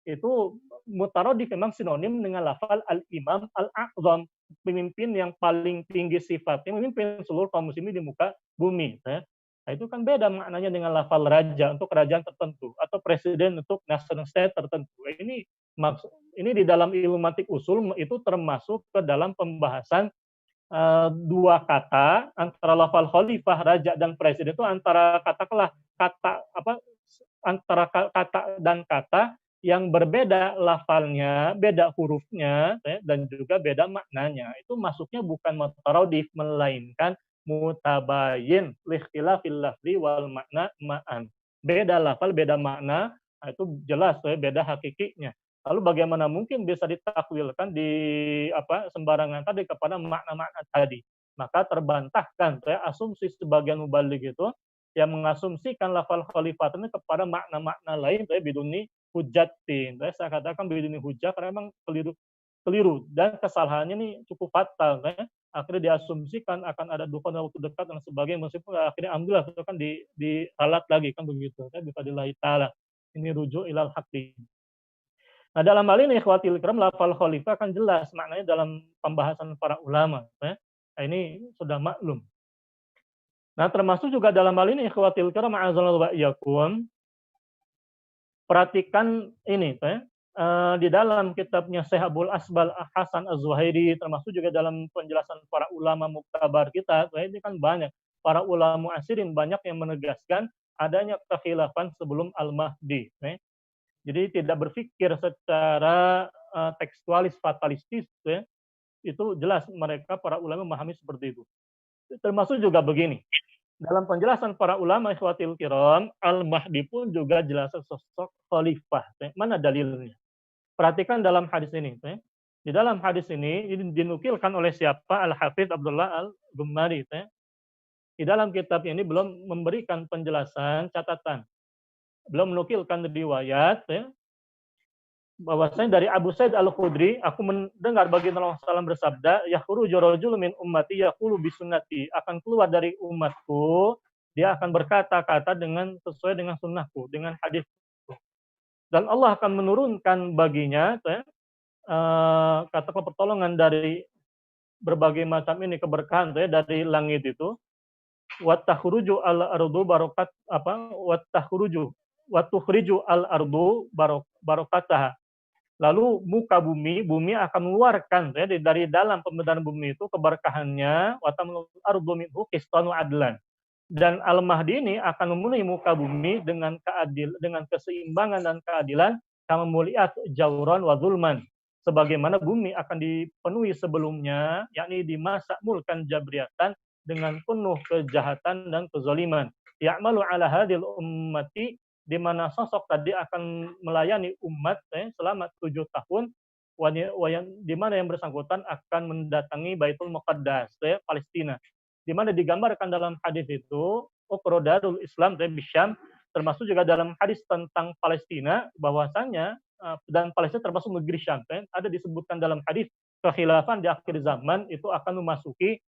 Speaker 2: itu mutaradif, memang sinonim dengan lafal al-imam al-a'zam, pemimpin yang paling tinggi sifatnya, memimpin seluruh kaum muslimin di muka bumi. Nah, itu kan beda maknanya dengan lafal raja untuk kerajaan tertentu atau presiden untuk nation state tertentu. Ini di dalam ilmu mantik usul itu termasuk ke dalam pembahasan dua kata antara lafal khalifah, raja dan presiden itu antara katakanlah antara kata dan kata yang berbeda lafalnya, beda hurufnya, dan juga beda maknanya. Itu masuknya bukan mutaradif, melainkan mutabayin likhtilafil lafzi wal makna ma'an. Beda lafal, beda makna, itu jelas beda hakikinya. Lalu bagaimana mungkin bisa ditakwilkan di sembarangan tadi kepada makna-makna tadi? Maka terbantahkan asumsi sebagian mubaligh itu yang mengasumsikan lafal khalifat ini kepada makna-makna lain biduni hujatin. Saya katakan biduni hujah karena memang keliru dan kesalahannya ini cukup fatal. Akhirnya diasumsikan akan ada dukun dalam waktu dekat dan sebagainya, meskipun akhirnya alhamdulillah itu kan diralat lagi kan begitu kan bifadlillahi taala. Ini rujuk ilal haqqi. Nah, dalam hal ini ikhwatil kiram lafal khalifah kan jelas maknanya dalam pembahasan para ulama. Nah, ini sudah maklum. Nah, termasuk juga dalam hal ini ikhwatil kiram a'azallahu wa iyyakum, perhatikan ini di dalam kitabnya Syekh Abul Asbal Hasan Az-Zuhairi, termasuk juga dalam penjelasan para ulama muktabar kita, ini kan banyak para ulama mu'asirin banyak yang menegaskan adanya kekhilafan sebelum Al-Mahdi. Jadi tidak berpikir secara tekstualis fatalistis, itu jelas mereka para ulama memahami seperti itu. Termasuk juga begini, dalam penjelasan para ulama ikhwatil kiram, Al-Mahdi pun juga jelas sosok khalifah. Mana dalilnya? Perhatikan dalam hadis ini. Di dalam hadis ini dinukilkan oleh siapa? Al-Hafidz Abdullah Al-Gummari. Di dalam kitab ini belum memberikan penjelasan catatan. Belum menukilkan riwayat bahwasanya dari Abu Sa'id Al-Khudri, aku mendengar baginda Rasulullah SAW bersabda, yakhruju rajulun min ummati yaqulu bi sunnati, akan keluar dari umatku, dia akan berkata-kata dengan sesuai dengan sunnahku, dengan hadis. Dan Allah akan menurunkan baginya katakanlah pertolongan dari berbagai macam ini, keberkahan dari langit itu. Wattakhruju al-ardu barakat wattukhriju al-ardu barakataha. Lalu muka bumi akan mengeluarkan dari dalam pembenaran bumi itu keberkahannya, watamul ardu minhu qistanu adlan. Dan Al-Mahdi ini akan memenuhi muka bumi dengan keseimbangan dan keadilan, kama muliat jauran wa zulman. Sebagaimana bumi akan dipenuhi sebelumnya, yakni di masa mulkan jabriyatan dengan penuh kejahatan dan kezaliman. Ya'malu ala hadil ummati, di mana sosok tadi akan melayani umat selama 7 tahun, di mana yang bersangkutan akan mendatangi Baitul Muqaddas, Palestina. Di mana digambarkan dalam hadis itu, Uqrodarul Islam Bisyam, termasuk juga dalam hadis tentang Palestina, bahwasanya dan Palestina termasuk negeri Syam, ada disebutkan dalam hadis kekhilafan di akhir zaman itu akan memasuki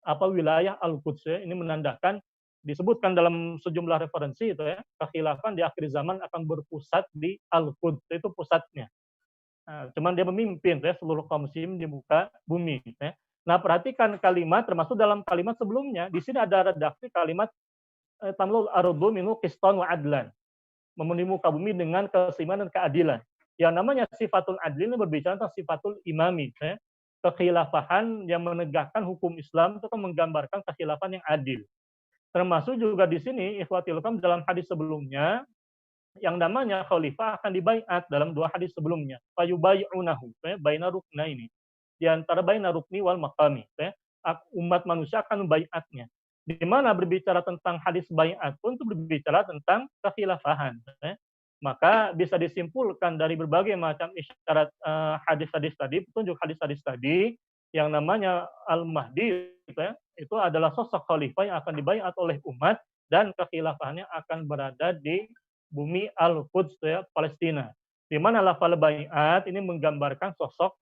Speaker 2: wilayah Al-Quds. Ini menandakan, disebutkan dalam sejumlah referensi itu kekhilafan di akhir zaman akan berpusat di Al-Quds, itu pusatnya. Cuman dia memimpin seluruh kaum muslim di muka bumi. Nah, perhatikan kalimat, termasuk dalam kalimat sebelumnya, di sini ada redaksi kalimat tamlul ardu minhu qistan wa adlan, memenuhi muka bumi dengan keseimbangan dan keadilan. Yang namanya sifatul adli ini berbicara tentang sifatul imami, kekhilafahan yang menegakkan hukum Islam itu kan menggambarkan kekhilafan yang adil. Termasuk juga di sini ikhwatil kiram dalam hadis sebelumnya yang namanya khalifah akan dibaiat dalam 2 hadis sebelumnya. Fayubayunahu baina ruknaini, di antara baina rukni wal maqami, umat manusia akan membaiatnya. Di mana berbicara tentang hadis baiat pun itu berbicara tentang kekhilafahan. Maka bisa disimpulkan dari berbagai macam isyarat hadis-hadis tadi, petunjuk hadis-hadis tadi, yang namanya Al-Mahdi itu adalah sosok khalifah yang akan dibaiat oleh umat, dan kekhilafahannya akan berada di bumi Al-Quds, Palestina. Di mana lafal baiat ini menggambarkan sosok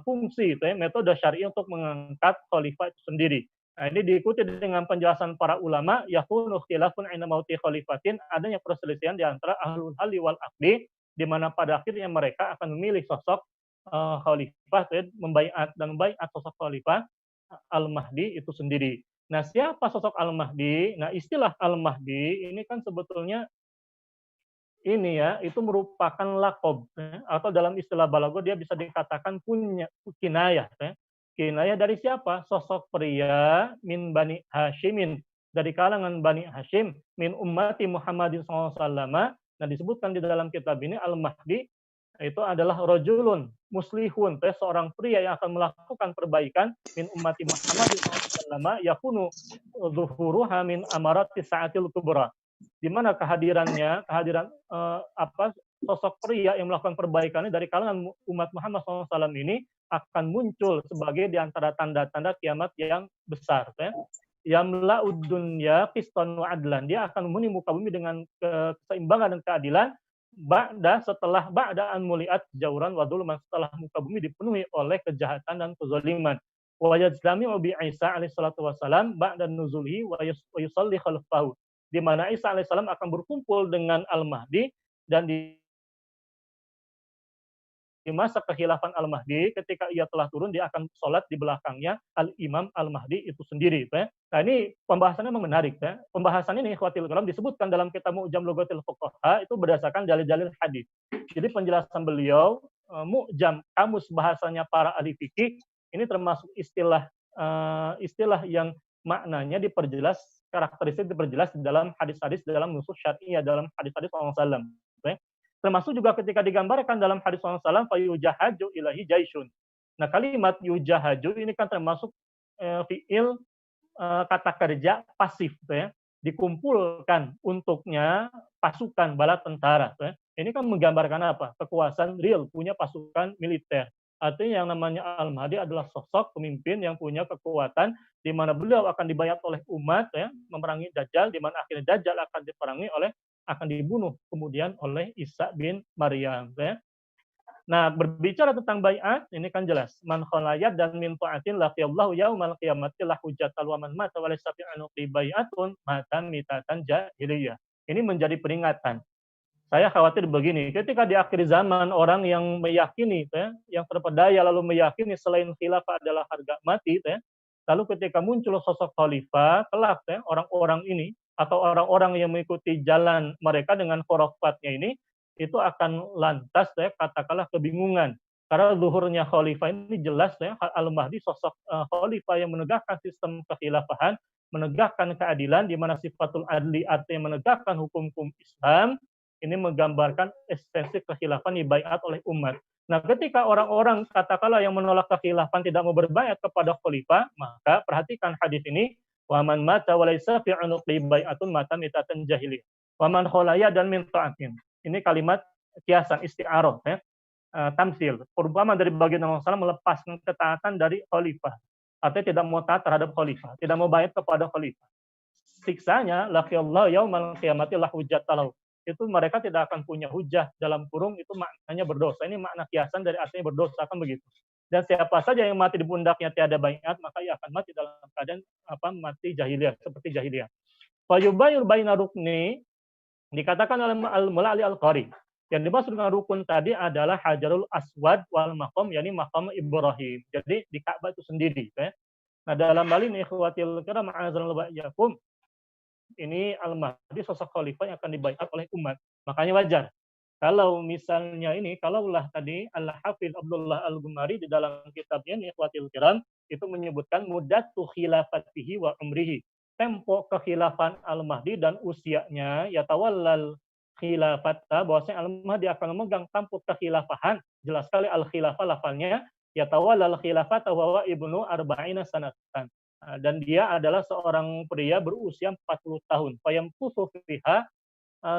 Speaker 2: fungsi metode syar'i untuk mengangkat khalifah itu sendiri. Nah, ini diikuti dengan penjelasan para ulama, yakunu khilafun 'inda mauti khalifatin, adanya perselisihan di antara ahlul halli wal aqdi, di mana pada akhirnya mereka akan memilih sosok khalifah, membaiat sosok khalifah Al-Mahdi itu sendiri. Nah, siapa sosok Al-Mahdi? Nah, istilah Al-Mahdi ini kan sebetulnya ini itu merupakan lakob, atau dalam istilah balago dia bisa dikatakan punya kinayah. Kinayah dari siapa? Sosok pria min Bani Hashimin, dari kalangan Bani Hashim, min ummati Muhammadin SAW. Nah, disebutkan di dalam kitab ini Al-Mahdi itu adalah rajulun muslihun, seorang pria yang akan melakukan perbaikan, min ummati Muhammadin SAW, yakunu zuhuruha min amarati sa'atil kubra, di mana kehadiran sosok pria yang melakukan perbaikannya dari kalangan umat Muhammad SAW ini akan muncul sebagai di antara tanda-tanda kiamat yang besar. Yamla'ud dunya qistan wa adlan, dia akan memenuhi muka bumi dengan keseimbangan dan keadilan, setelah an muliat jauran wa dzulman, setelah muka bumi dipenuhi oleh kejahatan dan kezaliman. Wa yajtami'u bi Isa alaihi salatu wasalam ba'da nuzulihi wa yusalli khalfahu, di mana Isa alaihissalam akan berkumpul dengan Al-Mahdi, dan di masa kekhilafan Al-Mahdi, ketika ia telah turun, dia akan sholat di belakangnya Al-Imam Al-Mahdi itu sendiri. Nah, ini pembahasannya memang menarik. Pembahasan ini ikhwatil kiram disebutkan dalam kitab Mu'jam Lughatil Fuqaha, itu berdasarkan dalil-dalil hadis. Jadi penjelasan beliau, Mu'jam, kamus bahasanya para ahli fikih, ini termasuk istilah yang maknanya diperjelas, karakteristik diperjelas di dalam hadis-hadis, dalam nusus syar'iyah, dalam hadis-hadis SAW. Termasuk juga ketika digambarkan dalam hadis SAW, fayujahaju ilahi jaisyun. Nah, kalimat yujahaju ini kan termasuk fi'il kata kerja pasif, dikumpulkan untuknya pasukan bala tentara. Ini kan menggambarkan apa? Kekuasaan real, punya pasukan militer. Artinya yang namanya Al-Mahdi adalah sosok pemimpin yang punya kekuatan, di mana beliau akan dibayat oleh umat, memerangi Dajjal, di mana akhirnya Dajjal akan diperangi akan dibunuh kemudian oleh Isa bin Maryam. Nah, berbicara tentang baiat, ini kan jelas. Man khalayat dan min ta'atin laqiyallahu yaumal qiyamati la hujjatal wa man mata wa laysa fi anuqi bai'atun mata mitatan jahiliyah. Ini menjadi peringatan. Saya khawatir begini, ketika di akhir zaman orang yang meyakini, yang terpedaya lalu meyakini selain khilafah adalah harga mati, lalu ketika muncul sosok khalifah, kelak orang-orang ini atau orang-orang yang mengikuti jalan mereka dengan khurafatnya ini, itu akan lantas katakanlah kebingungan. Karena zuhurnya khalifah ini jelas Al-Mahdi sosok khalifah yang menegakkan sistem kekhilafahan, menegakkan keadilan di mana sifatul adli artinya menegakkan hukum-hukum Islam, ini menggambarkan esensi kekhilafan dibaiat oleh umat. Nah, ketika orang-orang katakanlah yang menolak kekhilafan tidak mau berbaiat kepada khalifah, maka perhatikan hadis ini, wa man mata wa laysa fi unuqi bai'atun mata mitatan jahiliyah. Wa man khalaya dan min ta'atin. Ini kalimat kiasan isti'arah tamsil. Perumpamaan dari baginda Rasulullah melepaskan ketaatan dari khalifah. Artinya tidak mau taat terhadap khalifah, tidak mau baiat kepada khalifah. Siksanya laqiyallahu yaumal qiyamati la hujjatalahu. Itu mereka tidak akan punya hujah, dalam kurung itu maknanya berdosa. Ini makna kiasan dari artinya berdosa, kan begitu. Dan siapa saja yang mati di pundaknya tiada baiat, maka ia akan mati dalam keadaan mati jahiliyah, seperti jahiliyah. Fayubayur baina rukni dikatakan oleh Al-Mulali Al-Qari. Yang dimaksud dengan rukun tadi adalah Hajarul Aswad wal maqam, yakni maqam Ibrahim. Jadi di Ka'bah itu sendiri, Nah, dalam hal ini ikhwatil kiram a'azallahu wa iyyakum, ini Al-Mahdi sosok khalifah yang akan dibaiat oleh umat. Makanya wajar. Kalau misalnya ini, kalaulah tadi Al-Hafidz Abdullah Al-Ghumari di dalam kitabnya Ikhwatil Kiram itu menyebutkan mudatu khilafatihi wa umrihi. Tempo kekhilafan Al-Mahdi dan usianya yatawallal khilafata, bahwasanya Al-Mahdi akan memegang tampuk kekhilafahan. Jelas sekali al-khilafah lafalnya yatawallal khilafata wa ibnu arba'ina sanatan. Dan dia adalah seorang pria berusia 40 tahun. Fayamkusu fiha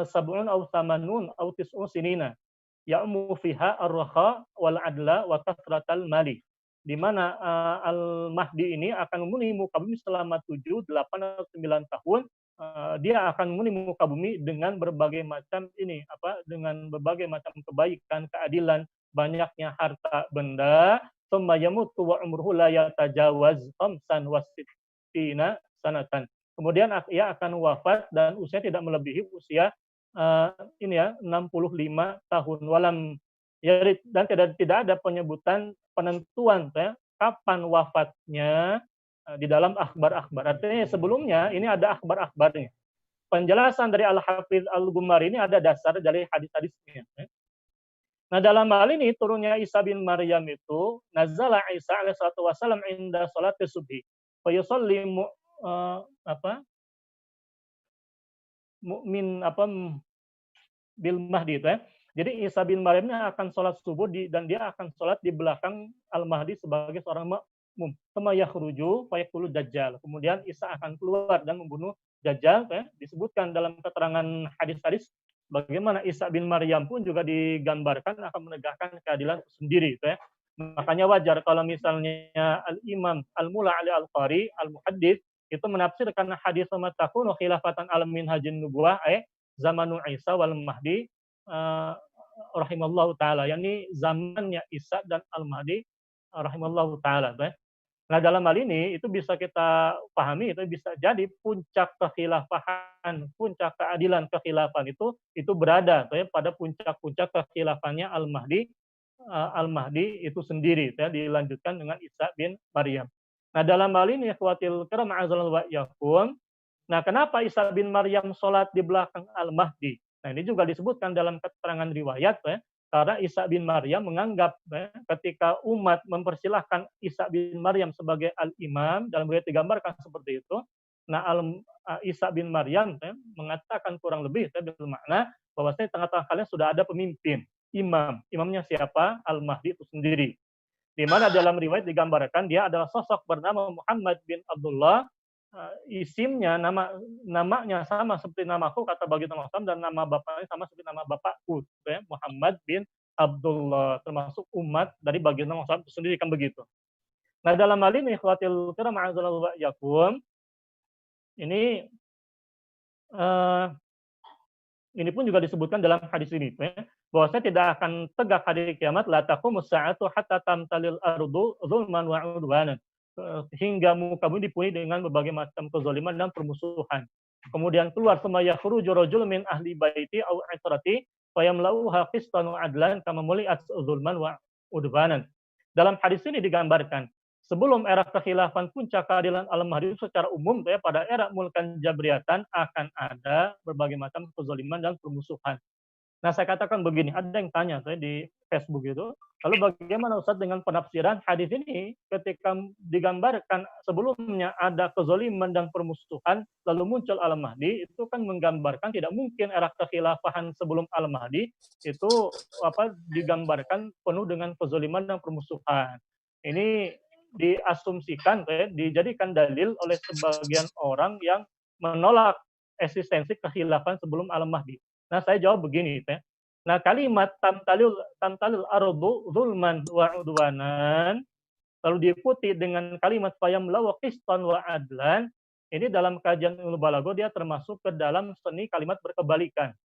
Speaker 2: sab'un aw thamanun aw tis'un sinina. Ya'mu fiha ar-raha wal adla wa kasratal mali. Di mana Al-Mahdi ini akan menghuni muka bumi selama 7, 8 atau 9 tahun. Dia akan menghuni muka bumi dengan berbagai macam dengan berbagai macam kebaikan, keadilan, banyaknya harta benda. Tsumma yamutu wa umruhu la yatajawaz khamsan wa sittina sanatan. Kemudian ia akan wafat dan usia tidak melebihi usia 65 tahun. Walam yarid, dan tidak ada penyebutan penentuan kapan wafatnya di dalam akhbar-akhbar. Artinya sebelumnya ini ada akhbar-akhbarnya. Penjelasan dari Al-Hafidz Al-Ghumari ini ada dasar dari hadis-hadisnya. Nah, dalam hal ini turunnya Isa bin Maryam itu nazala Isa alaihi salatu wasallam inda salati subhi. Fa yusalli mu'min bil mahdi itu Jadi Isa bin Maryam ini akan sholat subuh dan dia akan sholat di belakang Al-Mahdi sebagai seorang makmum. Kama yakhruju fa yaqulu dajjal. Kemudian Isa akan keluar dan membunuh Dajjal, disebutkan dalam keterangan hadis-hadis. Bagaimana Isa bin Maryam pun juga digambarkan akan menegakkan keadilan sendiri. Makanya wajar kalau misalnya Al-Imam Al-Mula Ali Al-Qari, Al-Muhaddits, itu menafsirkan hadis matakunu khilafatan al-minhajin nubuwah, zamanu Isa wal Mahdi, rahimallahu ta'ala. Yani zamannya Isa dan Al-Mahdi, rahimallahu ta'ala. Nah, dalam hal ini itu bisa kita pahami, itu bisa jadi puncak kekhilafahan, puncak keadilan kekhilafan itu berada pada puncak-puncak kekhilafannya Al-Mahdi itu sendiri, dilanjutkan dengan Isa bin Maryam. Nah, dalam hal ini ikhwatil kiram a'azallahu wa iyyakum. Nah, kenapa Isa bin Maryam sholat di belakang Al-Mahdi? Nah, ini juga disebutkan dalam keterangan riwayat, karena Isa bin Maryam menganggap ketika umat mempersilahkan Isa bin Maryam sebagai al-imam, dalam riwayat digambarkan seperti itu. Nah, Isa bin Maryam mengatakan kurang lebih bermakna bahwasanya di tengah-tengah kalian sudah ada pemimpin, imam. Imamnya siapa? Al-Mahdi itu sendiri. Di mana dalam riwayat digambarkan dia adalah sosok bernama Muhammad bin Abdullah. Isimnya, namanya sama seperti namaku, kata baginda Muhammad, dan nama bapaknya sama seperti nama bapakku, Muhammad bin Abdullah, termasuk umat dari baginda Muhammad itu sendiri, kan begitu. Nah, dalam hal ini ikhwatil kiram a'azallahu wa iyyakum, ini ini pun juga disebutkan dalam hadis ini, ya, bahwasanya tidak akan tegak hari kiamat la taqumus sa'atu hatta tamtalil ardu zulman wa udwanan. Hingga muka bumi dipenuhi dengan berbagai macam kezaliman dan permusuhan. Kemudian keluar summa yakhruju rajul min ahli baiti aw itrati fayamlauha qistan wa adlan kama muli'at zulman wa udwanan. Dalam hadis ini digambarkan sebelum era kekhilafan puncak keadilan al-Mahdi secara umum, ya, pada era mulkan Jabriyatan akan ada berbagai macam kezaliman dan permusuhan. Nah, saya katakan begini, ada yang tanya saya di Facebook itu, lalu bagaimana Ustaz dengan penafsiran hadis ini ketika digambarkan sebelumnya ada kezaliman dan permusuhan, lalu muncul al-Mahdi, itu kan menggambarkan tidak mungkin era kekhilafahan sebelum al-Mahdi itu digambarkan penuh dengan kezaliman dan permusuhan. Ini diasumsikan, dijadikan dalil oleh sebagian orang yang menolak eksistensi kekhilafan sebelum al-Mahdi. Nah, saya jawab begini, ya. Nah, kalimat tamtalil ardu zulman wa udwanan lalu diikuti dengan kalimat fayamlau qistan wa adlan, ini dalam kajian ilmu balaghah dia termasuk ke dalam seni kalimat berkebalikan.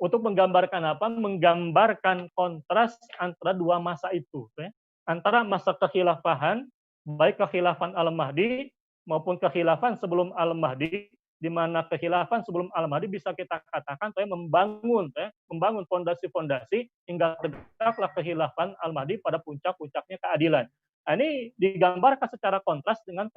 Speaker 2: Untuk menggambarkan apa? Menggambarkan kontras antara dua masa itu, ya. Antara masa kekhilafahan, baik kekhilafan al-Mahdi maupun kekhilafan sebelum al-Mahdi, di mana kekhilafan sebelum al-Mahdi bisa kita katakan membangun fondasi-fondasi hingga tegaklah kekhilafan al-Mahdi pada puncak-puncaknya keadilan. Nah, ini digambarkan secara kontras dengan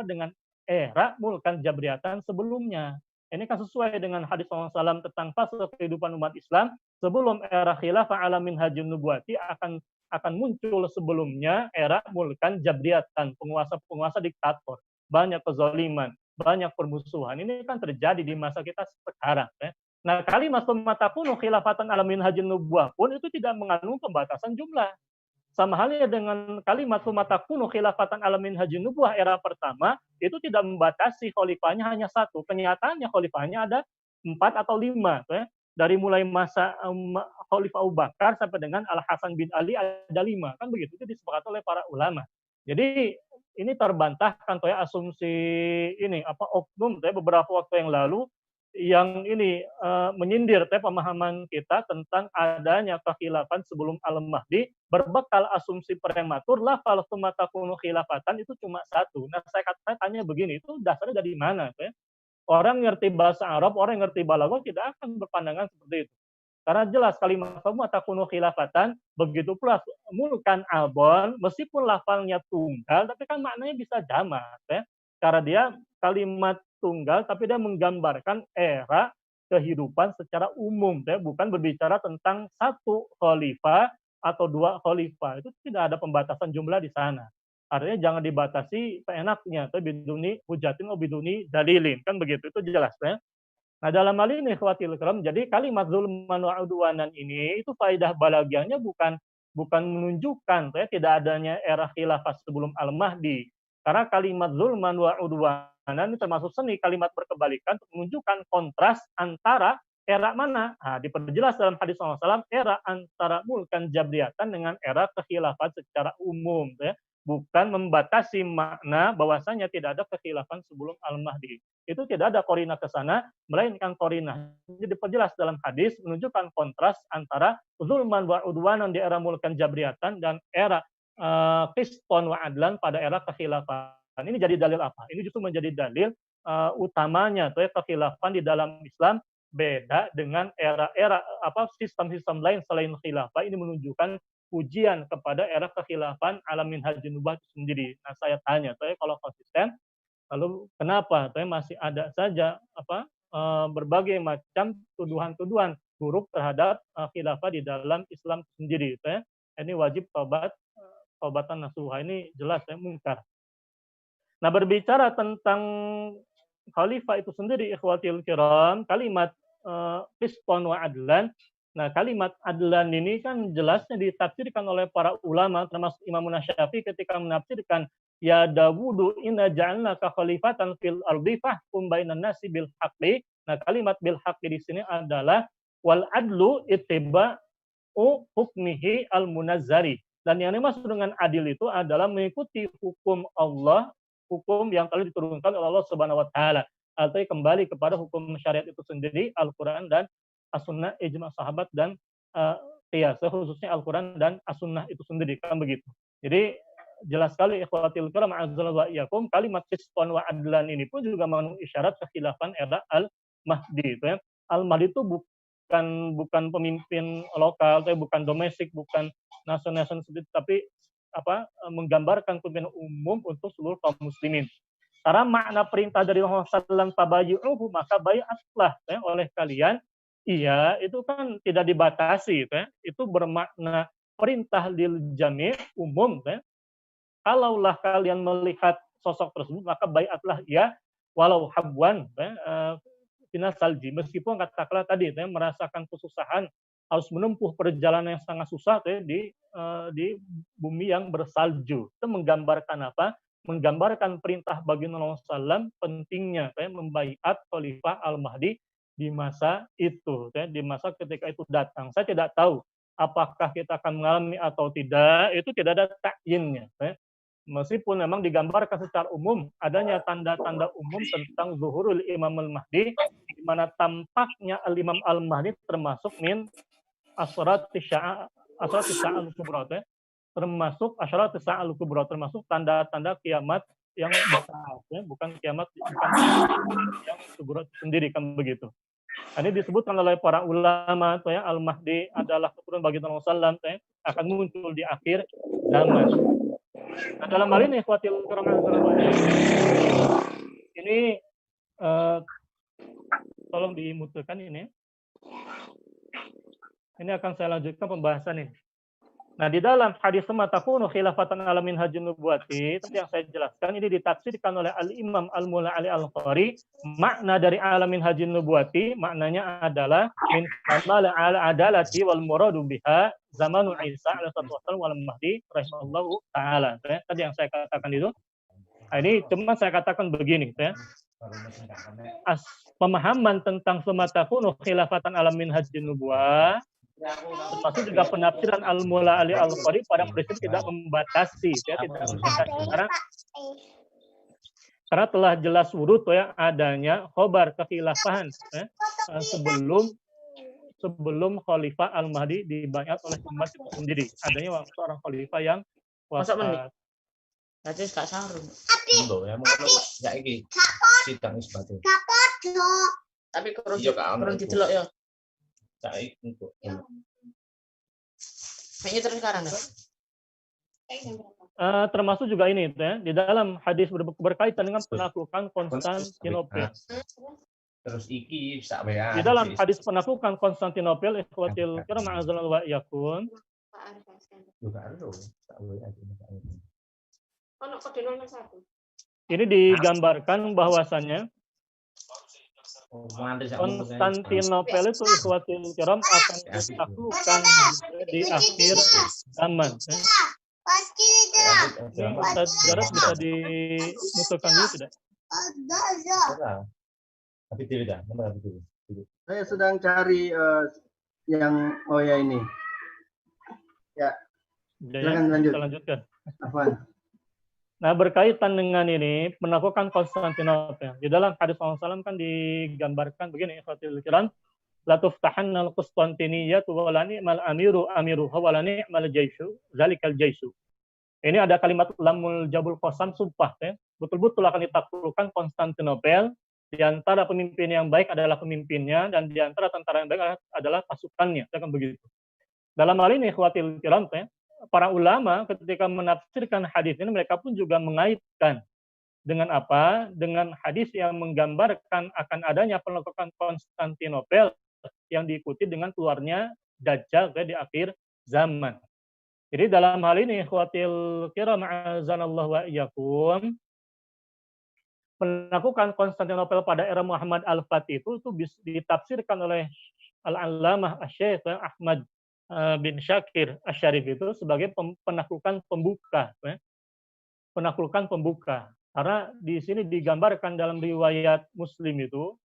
Speaker 2: dengan era mulkan Jabriyatan sebelumnya. Ini kan sesuai dengan hadis SAW tentang fase kehidupan umat Islam sebelum era khilafah ala minhajun nubuwati akan muncul sebelumnya era mulkan Jabriyatan, penguasa-penguasa diktator, banyak kezaliman, banyak permusuhan. Ini kan terjadi di masa kita sekarang, ya. Nah, kalimat takunu khilafatan ala minhajin nubuwah pun itu tidak mengandung pembatasan jumlah. Sama halnya dengan kalimat takunu khilafatan ala minhajin nubuwah era pertama, itu tidak membatasi khalifahnya hanya satu. Kenyataannya khalifahnya ada 4 atau 5, ya. Dari mulai masa Khalifah Abu Bakar sampai dengan Al-Hasan bin Ali ada 5. Kan begitu, itu disepakati oleh para ulama. Jadi ini terbantahkan asumsi ini oknum beberapa waktu yang lalu yang ini menyindir pemahaman kita tentang adanya kekhilafan sebelum al-Mahdi berbekal asumsi prematur lafal tsumma takunu khilafatan itu cuma satu. Nah, saya tanya begini, itu dasarnya dari mana? Orang ngerti bahasa Arab, orang yang ngerti balaghah tidak akan berpandangan seperti itu. Karena jelas kalimat tsumma takunu khilafatan, begitu pula mulkan abon, meskipun lafalnya tunggal, tapi kan maknanya bisa jamak, ya. Karena dia kalimat tunggal, tapi dia menggambarkan era kehidupan secara umum, ya. Bukan berbicara tentang satu khalifah atau 2 khalifah. Itu tidak ada pembatasan jumlah di sana. Artinya jangan dibatasi seenaknya, biduni hujatin atau biduni dalilin, kan begitu, itu jelas, ya. Nah, dalam hal ini ikhwatil kiram, jadi kalimat zulman wa udwanan ini itu faedah balaghahnya bukan menunjukkan tidak adanya era khilafah sebelum al-Mahdi. Karena kalimat zulman wa udwanan ini termasuk seni kalimat berkebalikan untuk menunjukkan kontras antara era mana. Nah, diperjelas dalam hadis SAW era antara mulkan Jabriyatan dengan era kekhilafan secara umum, ya. Bukan membatasi makna bahwasanya tidak ada kekhilafan sebelum al-Mahdi. Itu tidak ada korina ke sana, melainkan korina. Jadi diperjelas dalam hadis menunjukkan kontras antara zulman wa udwanan di era mulkan Jabriyatan dan era qiston wa adlan pada era kekhilafan. Ini jadi dalil apa? Ini justru menjadi dalil utamanya kekhilafan di dalam Islam beda dengan era-era sistem-sistem lain selain khilafah. Ini menunjukkan ujian kepada era kekhilafan ala minhajun nubuwah itu sendiri. Nah, saya tanya, kalau konsisten, lalu kenapa masih ada saja berbagai macam tuduhan-tuduhan buruk terhadap khilafah di dalam Islam sendiri? Ini wajib taubatan nasuha, ini jelas mungkar. Nah, berbicara tentang khalifah itu sendiri, ikhwatil kiram, kalimat qiston wa adlan. Nah, kalimat adlan ini kan jelasnya ditafsirkan oleh para ulama, termasuk Imam Syafi'i ketika menafsirkan ya Dawudu inna ja'alnaka khalifatan fil ardi fahkum bainan nasi bil haqqi. Nah, kalimat bil haqqi di sini adalah wal adlu ittiba'u hukmihi al munazzari. Dan yang dimaksud dengan adil itu adalah mengikuti hukum Allah, hukum yang telah diturunkan oleh Allah Subhanahu wa taala. Atau kembali kepada hukum syariat itu sendiri, Al-Qur'an dan as-sunnah, ijma' sahabat dan qiyas, khususnya Al-Qur'an dan as-sunnah itu sendiri, kan begitu. Jadi jelas sekali ikhwatil kiram a'azzalallahu wa iyyakum, kalimat qistan wa adlan ini pun juga mengandung isyarat kekhilafan era Al-Mahdi itu ya. Al-Mahdi itu bukan pemimpin lokal, bukan domestik, bukan nasional sendiri, tapi menggambarkan pemimpin umum untuk seluruh kaum muslimin. Karena makna perintah dari Rasulullah SAW, tabayyu'uhu, maka bai'atlah ya, oleh kalian. Iya, itu kan tidak dibatasi, ya. Itu bermakna perintah lil jami', umum. Ya. Kalaulah kalian melihat sosok tersebut, maka bai'atlah ya, walau habwan, final salji. Meskipun katakanlah tadi, ya, merasakan kesusahan, harus menempuh perjalanan yang sangat susah ya, di bumi yang bersalju. Itu menggambarkan apa? Menggambarkan perintah bagi Nabi SAW pentingnya ya, membaiat Khalifah Al-Mahdi di masa itu, ya, di masa ketika itu datang. Saya tidak tahu apakah kita akan mengalami atau tidak, itu tidak ada takyinnya. Ya. Meskipun memang digambarkan secara umum, adanya tanda-tanda umum tentang zuhurul Imam Al-Mahdi, di mana tampaknya Al-Imam Al-Mahdi termasuk min asyarat sa'al kubra, termasuk asyarat sa'al kubra, termasuk tanda-tanda kiamat yang besar, ya, bukan kiamat yang kubra sendiri, kan begitu. Ini disebutkan oleh para ulama, ya, Al-Mahdi adalah keturunan bagi Nabi SAW, ya, akan muncul di akhir zaman. Nah, dalam hal ini ikhwatil kiram ini tolong dimutkan ini. Ini akan saya lanjutkan pembahasan ini. Nah, di dalam hadis takunu khilafatan ala minhajin nubuwati, tadi yang saya jelaskan ini ditafsirkan oleh Al-Imam Al-Mula Ali Al-Qari. Makna dari ala minhajin nubuwati maknanya adalah min kamal ala adalati wal muradu biha zamanu Isa alaihi wasallam wal Mahdi rahimallahu taala. Tadi yang saya katakan itu. Nah, ini cuma saya katakan begini, ya. Pemahaman tentang takunu khilafatan ala minhajin nubuwah, termasuk juga penafsiran Al-Mula Ali Al-Qari pada prinsip tidak membatasi, ya, tidak membatasi. Karena telah jelas wurud, ya, adanya khobar kekhilafahan, ya, sebelum Khalifah Al-Mahdi dibaiat oleh umat itu sendiri. Adanya seorang khalifah yang wafat.
Speaker 4: Berarti gak sarung. Tapi kurang didelok ya. Kayaknya terus sekarang ya.
Speaker 2: Termasuk juga ini, ya, di dalam hadis berkaitan dengan penaklukan Konstantinopel.
Speaker 5: Terus iki
Speaker 2: di dalam hadis penaklukan Konstantinopel, ikhwatil kiram a'azzalallahu wa iyyakum. Ini digambarkan bahwasannya Konstantinopel itu ikhwatil kiram akan ditaklukkan di akhir zaman. Ustaz Jarod bisa dimusuhkan dulu tidak?
Speaker 1: Saya sedang cari yang ya ini. Ya. Silakan lanjut.
Speaker 2: Kita lanjutkan.
Speaker 1: Afwan.
Speaker 2: Nah, berkaitan dengan ini, penaklukan Konstantinopel. Di dalam hadis Rasulullah SAW kan digambarkan begini, ikhwatil kiram, la tuftahanna al-Qustantiniyyah wa la ni'mal amiru amiruha wa la ni'mal jaishu zalikal jaisu. Ini ada kalimat lamul jabul qasam, sumpah, ya. Betul-betul akan ditaklukkan Konstantinopel. Di antara pemimpin yang baik adalah pemimpinnya, dan di antara tentara yang baik adalah pasukannya, kan begitu. Dalam hal ini ikhwatil kiram, ya, para ulama ketika menafsirkan hadis ini, mereka pun juga mengaitkan dengan apa? Dengan hadis yang menggambarkan akan adanya penaklukan Konstantinopel yang diikuti dengan keluarnya Dajjal di akhir zaman. Jadi dalam hal ini ikhwatil kiram a'azanallahu wa iyyakum, penaklukan Konstantinopel pada era Muhammad Al-Fatih itu ditafsirkan oleh Al-Allamah Asy-Syaikh Ahmad bin Syakir Asy-Syarif itu sebagai penaklukan pembuka, ya. Penaklukan pembuka. Karena di sini digambarkan dalam riwayat Muslim itu,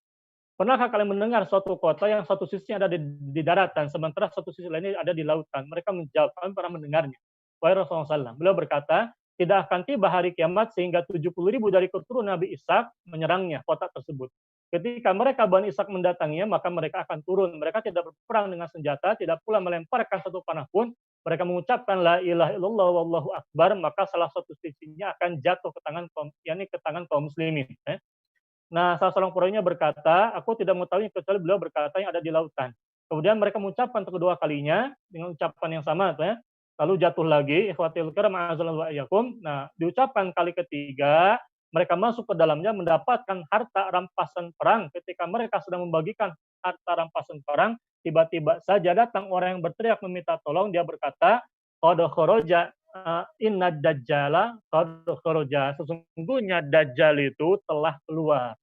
Speaker 2: pernahkah kalian mendengar suatu kota yang satu sisinya ada di daratan, sementara satu sisi lainnya ada di lautan? Mereka menjawab, kami pernah mendengarnya. Wahai Rasulullah SAW. Beliau berkata, tidak akan tiba hari kiamat sehingga 70.000 dari keturunan Nabi Ishak menyerangnya, kota tersebut. ketika mereka Bani Ishaq mendatanginya, maka mereka akan turun. Mereka tidak berperang dengan senjata, tidak pula melemparkan satu panah pun. Mereka mengucapkan la ilaha illallah wallahu akbar, maka salah satu sisinya akan jatuh ke tangan kaum muslimin. Nah, salah seorang perawinya berkata, aku tidak mengetahui kecuali beliau berkata yang ada di lautan. Kemudian mereka mengucapkan kedua kalinya dengan ucapan yang sama, lalu jatuh lagi, ikhwatil kiram a'azallahu wa iyyakum. Nah, diucapkan kali ketiga, mereka masuk ke dalamnya mendapatkan harta rampasan perang. Ketika mereka sedang membagikan harta rampasan perang, tiba-tiba saja datang orang yang berteriak meminta tolong. Dia berkata, qad kharaja inna dajjala qad kharaja. Sesungguhnya dajjal itu telah keluar.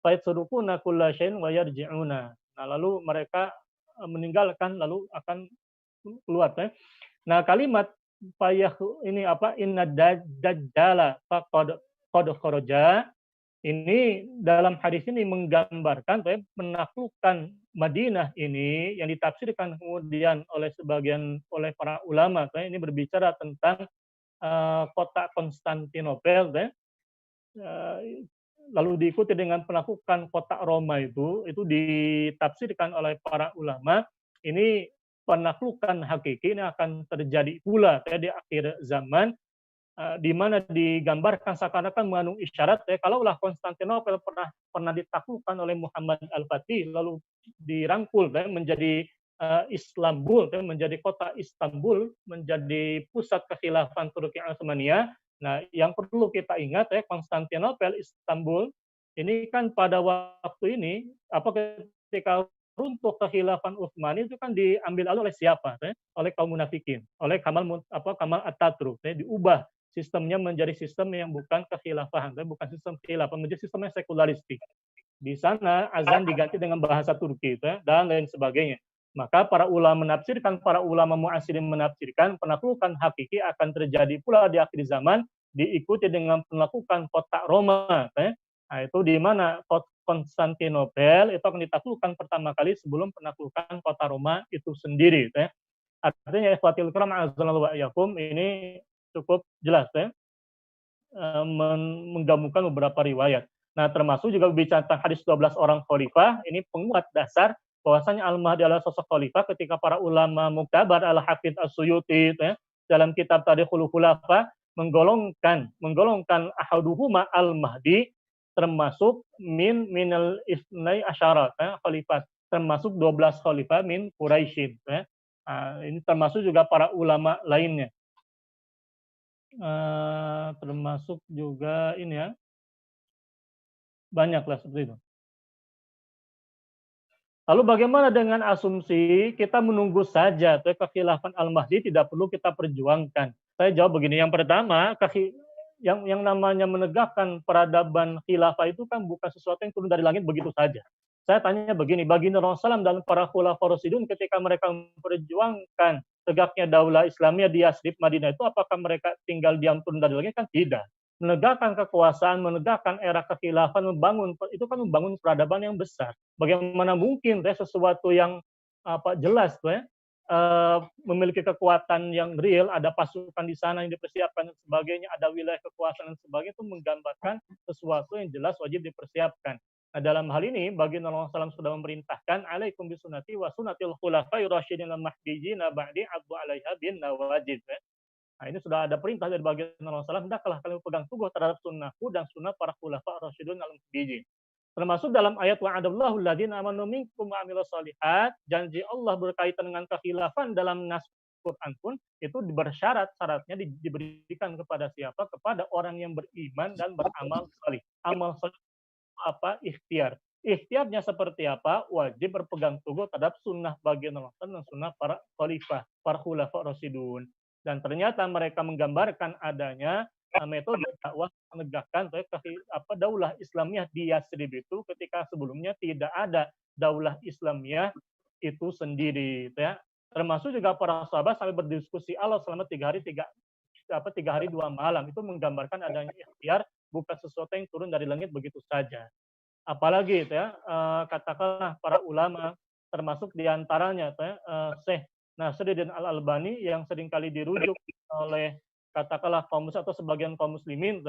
Speaker 2: Fa yasrukuna kulla syai'in wa yarji'una. Nah, lalu mereka meninggalkan lalu akan keluar. Nah, kalimat payah ini apa? Inna dajjala faqad kharaja. Ini dalam hadis ini menggambarkan menaklukkan Madinah ini yang ditafsirkan kemudian oleh para ulama. Ini berbicara tentang kota Konstantinopel. Lalu diikuti dengan penaklukan kota Roma itu ditafsirkan oleh para ulama. Ini penaklukan hakiki ini akan terjadi pula di akhir zaman, di mana digambarkan seakan-akan mengandung isyarat kalaulah Konstantinopel pernah ditaklukkan oleh Muhammad Al-Fatih lalu dirangkul menjadi Istanbul, menjadi kota Istanbul, menjadi pusat kekhilafan Turki Utsmaniyah. Nah, yang perlu kita ingat Konstantinopel, Istanbul ini kan pada waktu ini ketika runtuh kekhilafan Utsmani itu kan diambil alih oleh siapa? Oleh kaum munafikin, oleh Kamal Atatürk, diubah sistemnya menjadi sistem yang bukan kekhilafahan, bukan sistem khilafah, menjadi sistem yang sekularistik. Di sana azan diganti dengan bahasa Turki dan lain sebagainya. Maka para ulama mu'asirin menafsirkan penaklukan hakiki akan terjadi pula di akhir zaman, diikuti dengan penaklukan kota Roma. Nah, itu di mana Konstantinopel itu akan ditaklukkan pertama kali sebelum penaklukan kota Roma itu sendiri. Artinya ikhwatil kiram a'azallahu wa iyyakum, ini cukup jelas menggabungkan beberapa riwayat. Nah, termasuk juga berbicara tentang hadis 12 orang khalifah, ini penguat dasar bahwasanya Al-Mahdi adalah sosok khalifah ketika para ulama muktabar Al-Hafidz As-Suyuti dalam kitab Tarikhul Khulafa menggolongkan ahaduhuma Al-Mahdi termasuk minal isnai asyara khalifah, termasuk 12 khalifah min Quraisyin. Ini termasuk juga para ulama lainnya. Termasuk juga ini ya, banyaklah seperti itu. Lalu bagaimana dengan asumsi kita menunggu saja kekhilafan Al-Mahdi tidak perlu kita perjuangkan? Saya jawab begini, yang pertama, yang namanya menegakkan peradaban khilafah itu kan bukan sesuatu yang turun dari langit begitu saja. Saya tanya begini, baginda Rasulullah SAW dan para khulafaur rasyidun ketika mereka memperjuangkan tegaknya daulah Islamiyah di Yasrib, Madinah itu apakah mereka tinggal diam turun dari langit? Kan tidak. Menegakkan kekuasaan, menegakkan era kekhilafan, membangun peradaban yang besar. Bagaimana mungkin sesuatu yang jelas memiliki kekuatan yang real, ada pasukan di sana yang dipersiapkan dan sebagainya, ada wilayah kekuasaan dan sebagainya, itu menggambarkan sesuatu yang jelas wajib dipersiapkan. Nah, dalam hal ini baginda Rasulullah SAW sudah memerintahkan alaikum bisunnati wa sunnatil khulafai rasyidin al-mahdiyyin ba'di addu 'alaiha bin nawajid. Nah, ini sudah ada perintah dari baginda Rasulullah SAW, hendaklah kalian pegang teguh terhadap sunnahku dan sunnah para khulafa rasyidun al-mahdiyyin. Termasuk dalam ayat wa'adallahu alladziina aamanu minkum wa 'amilus shalihat, janji Allah berkaitan dengan kekhilafan dalam nas Quran pun itu bersyarat-syaratnya diberikan kepada siapa? Kepada orang yang beriman dan beramal salih. Amal salih ikhtiar. Ikhtiarnya seperti apa? Wajib berpegang teguh terhadap sunnah baginda Rasulullah dan sunnah para khalifah, para khulafa rasyidun. Dan ternyata mereka menggambarkan adanya metode dakwah menegakkan daulah Islamiyah di Yasrib itu ketika sebelumnya tidak ada daulah Islamiyah itu sendiri. Termasuk juga para sahabat sampai berdiskusi Allah selama 3 hari 2 malam. Itu menggambarkan adanya ikhtiar, bukan sesuatu yang turun dari langit begitu saja. Apalagi katakanlah para ulama, termasuk diantaranya Syekh Nasruddin Al-Albani yang seringkali dirujuk oleh katakanlah kaum muslim atau sebagian kaum muslimin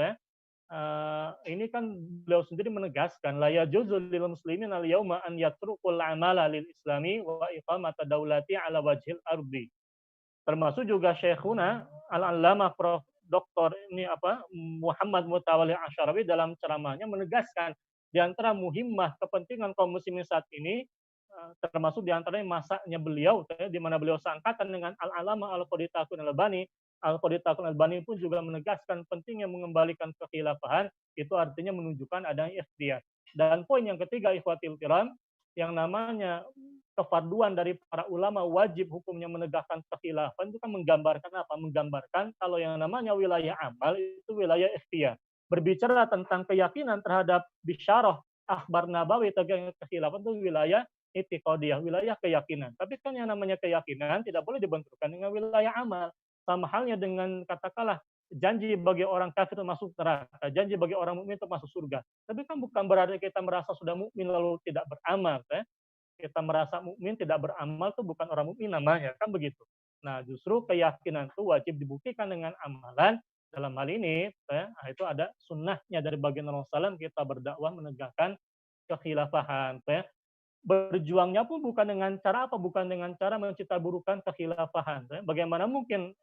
Speaker 2: ini kan beliau sendiri menegaskan la yajuzu lil muslimin al yauma an yatrukul amala lil islami wa iqamata daulati ala wajhil ardi. Termasuk juga Syekhuna Al-Allamah Prof. Dr. Muhammad Mutawalli Asy'arawi dalam ceramahnya menegaskan di antara muhimmah kepentingan kaum muslimin saat ini, termasuk di antaranya masanya beliau, di mana beliau seangkatan dengan Al-Allamah Al-Qadhi Taqi Al-Albani. Al-Qadhi Taqi Al-Albani pun juga menegaskan pentingnya mengembalikan kekhilafahan, itu artinya menunjukkan adanya ikhtiyar. Dan poin yang ketiga, ikhwatil kiram, yang namanya kefarduan dari para ulama wajib hukumnya menegakkan kekhilafan itu kan menggambarkan apa? Menggambarkan kalau yang namanya wilayah amal itu wilayah ikhtiyar. Berbicara tentang keyakinan terhadap bisyarah akhbar nabawi tentang kekhilafan itu wilayah i'tiqadiyah, wilayah keyakinan. Tapi kan yang namanya keyakinan tidak boleh dibenturkan dengan wilayah amal. Sama halnya dengan katakanlah janji bagi orang kafir itu masuk neraka, janji bagi orang mukmin itu masuk surga. Tapi kan bukan berarti kita merasa sudah mukmin lalu tidak beramal, Kita merasa mukmin tidak beramal itu bukan orang mukmin namanya, kan begitu. Nah, justru keyakinan itu wajib dibuktikan dengan amalan. Dalam hal ini, itu ada sunnahnya dari baginda Rasulullah SAW, kita berdakwah menegakkan kekhilafahan. Berjuangnya pun bukan dengan cara apa? Bukan dengan cara menciptaburukan kekhilafahan. Bagaimana mungkin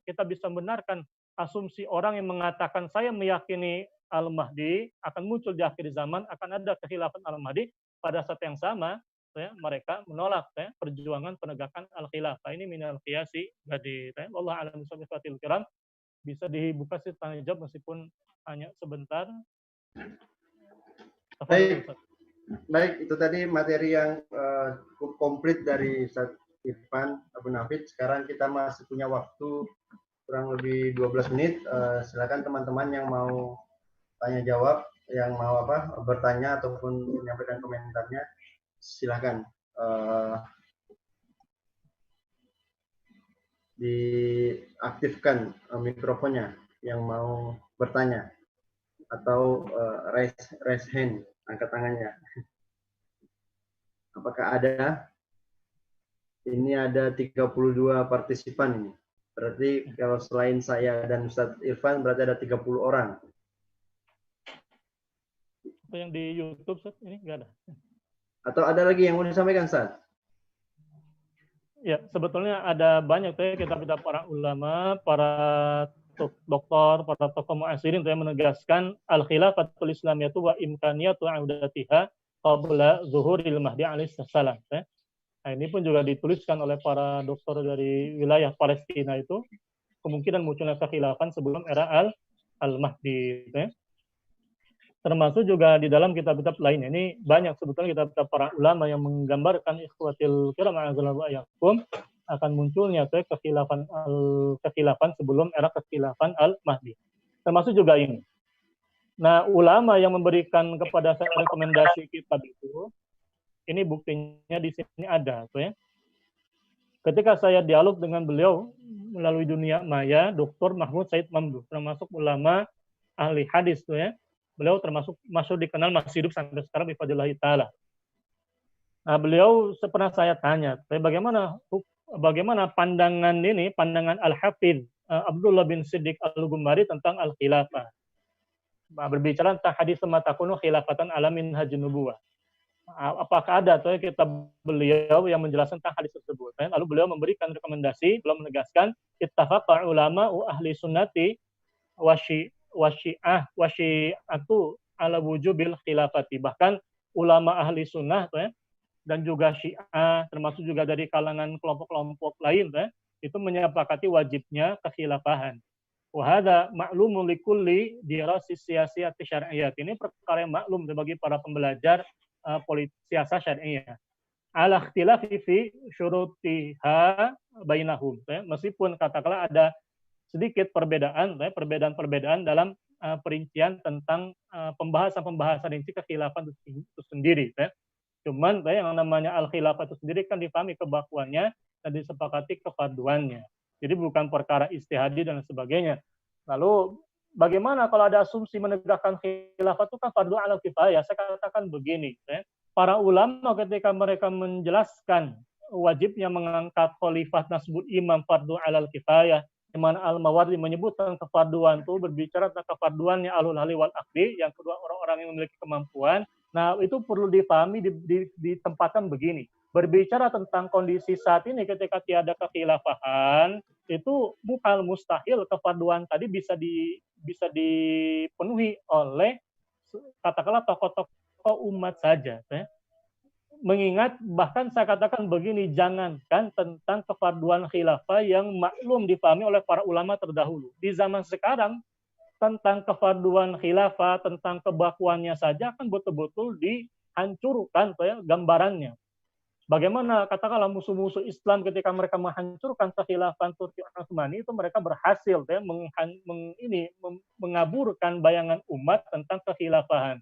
Speaker 2: kita bisa membenarkan asumsi orang yang mengatakan saya meyakini Al-Mahdi akan muncul di akhir zaman, akan ada kekhilafan Al-Mahdi, pada saat yang sama mereka menolak perjuangan penegakan al-khilafah. Ini minal qiyasi jadi wallahu a'lam bishawab. Kiram, bisa dibuka sih tanya jawab meskipun hanya sebentar.
Speaker 1: Baik, itu tadi materi yang cukup komplit dari Ustaz Irfan Abu Nafid. Sekarang kita masih punya waktu kurang lebih 12 menit. Silakan teman-teman yang mau tanya jawab, yang mau bertanya ataupun menyampaikan komentarnya, silakan diaktifkan mikrofonnya yang mau bertanya atau raise hand, angkat tangannya. Apakah ada? Ini ada 32 partisipan ini. Berarti kalau selain saya dan Ustadz Irfan berarti ada 30 orang.
Speaker 2: Yang di YouTube ini nggak ada.
Speaker 1: Atau ada lagi yang mau disampaikan, Ustaz?
Speaker 2: Ya, sebetulnya ada banyak kita para ulama, para doktor, para tokoh mu'asirin yang menegaskan al-khilafatul islamiyatu wa imkaniyatu audatiha qabla zuhuril mahdi alaihi salam. Nah, ini pun juga dituliskan oleh para dokter dari wilayah Palestina itu, kemungkinan munculnya kekhilafan sebelum era al-Mahdi. Termasuk juga di dalam kitab-kitab lainnya. Ini banyak sebetulnya kitab-kitab para ulama yang menggambarkan ikhwatil kiram a'azalallahu akan munculnya kekhilafan sebelum era kekhilafan al-Mahdi. Termasuk juga ini. Nah, ulama yang memberikan kepada saya rekomendasi kitab itu, ini buktinya di sini ada. Ketika saya dialog dengan beliau melalui dunia maya, Dr. Mahmud Said Mamduh, termasuk ulama ahli hadis, beliau termasuk masuk dikenal masih hidup sampai sekarang bifadlillahi ta'ala. Nah, beliau pernah saya tanya, bagaimana pandangan Al-Hafidh Abdullah bin Siddiq Al-Gumari tentang al-khilafah. Berbicara tentang hadis matakunu khilafatan ala minhajun nubuwah. Apakah ada kitab beliau yang menjelaskan tentang hadis tersebut? Lalu beliau memberikan rekomendasi, beliau menegaskan ittafaqa ulama ahli sunnati wasyi'atu ala wujubil khilafati. Bahkan ulama ahli sunnah dan juga syiah, termasuk juga dari kalangan kelompok-kelompok lain, itu menyepakati wajibnya kekhilafahan. Wahada ma'lumun likulli dirasi siyasiyati syar'iyyah. Ini perkara yang maklum bagi para pembelajar siasat syariah. Ala ikhtilafi fi syurutiha bainahum. Meskipun katakanlah ada sedikit perbedaan dalam perincian tentang pembahasan rinci kekhilafan itu sendiri. Cuman yang namanya al-khilafah itu sendiri kan dipahami kebakuannya dan disepakati kefarduannya. Jadi bukan perkara istihadi dan sebagainya. Lalu bagaimana kalau ada asumsi menegakkan khilafah itu kan fardu ala kifayah? Saya katakan begini, para ulama ketika mereka menjelaskan wajibnya mengangkat khalifah nasbul imam fardu ala kifayah, Imam Al-Mawardi menyebutkan kefarduan itu berbicara tentang kefarduannya ahlul halli wal aqdi, yang kedua orang-orang yang memiliki kemampuan. Nah, itu perlu dipahami, ditempatkan begini. Berbicara tentang kondisi saat ini ketika tiada kekhilafahan, itu bukan mustahil kefarduan tadi bisa dipenuhi oleh katakanlah tokoh-tokoh umat saja. Mengingat bahkan saya katakan begini, jangankan tentang kefarduan khilafah yang maklum dipahami oleh para ulama terdahulu. Di zaman sekarang, tentang kefarduan khilafah, tentang kebakuannya saja akan betul-betul dihancurkan gambarannya. Bagaimana katakanlah musuh-musuh Islam ketika mereka menghancurkan kekhilafan Turki Utsmani, itu mereka berhasil mengaburkan bayangan umat tentang kekhilafahan.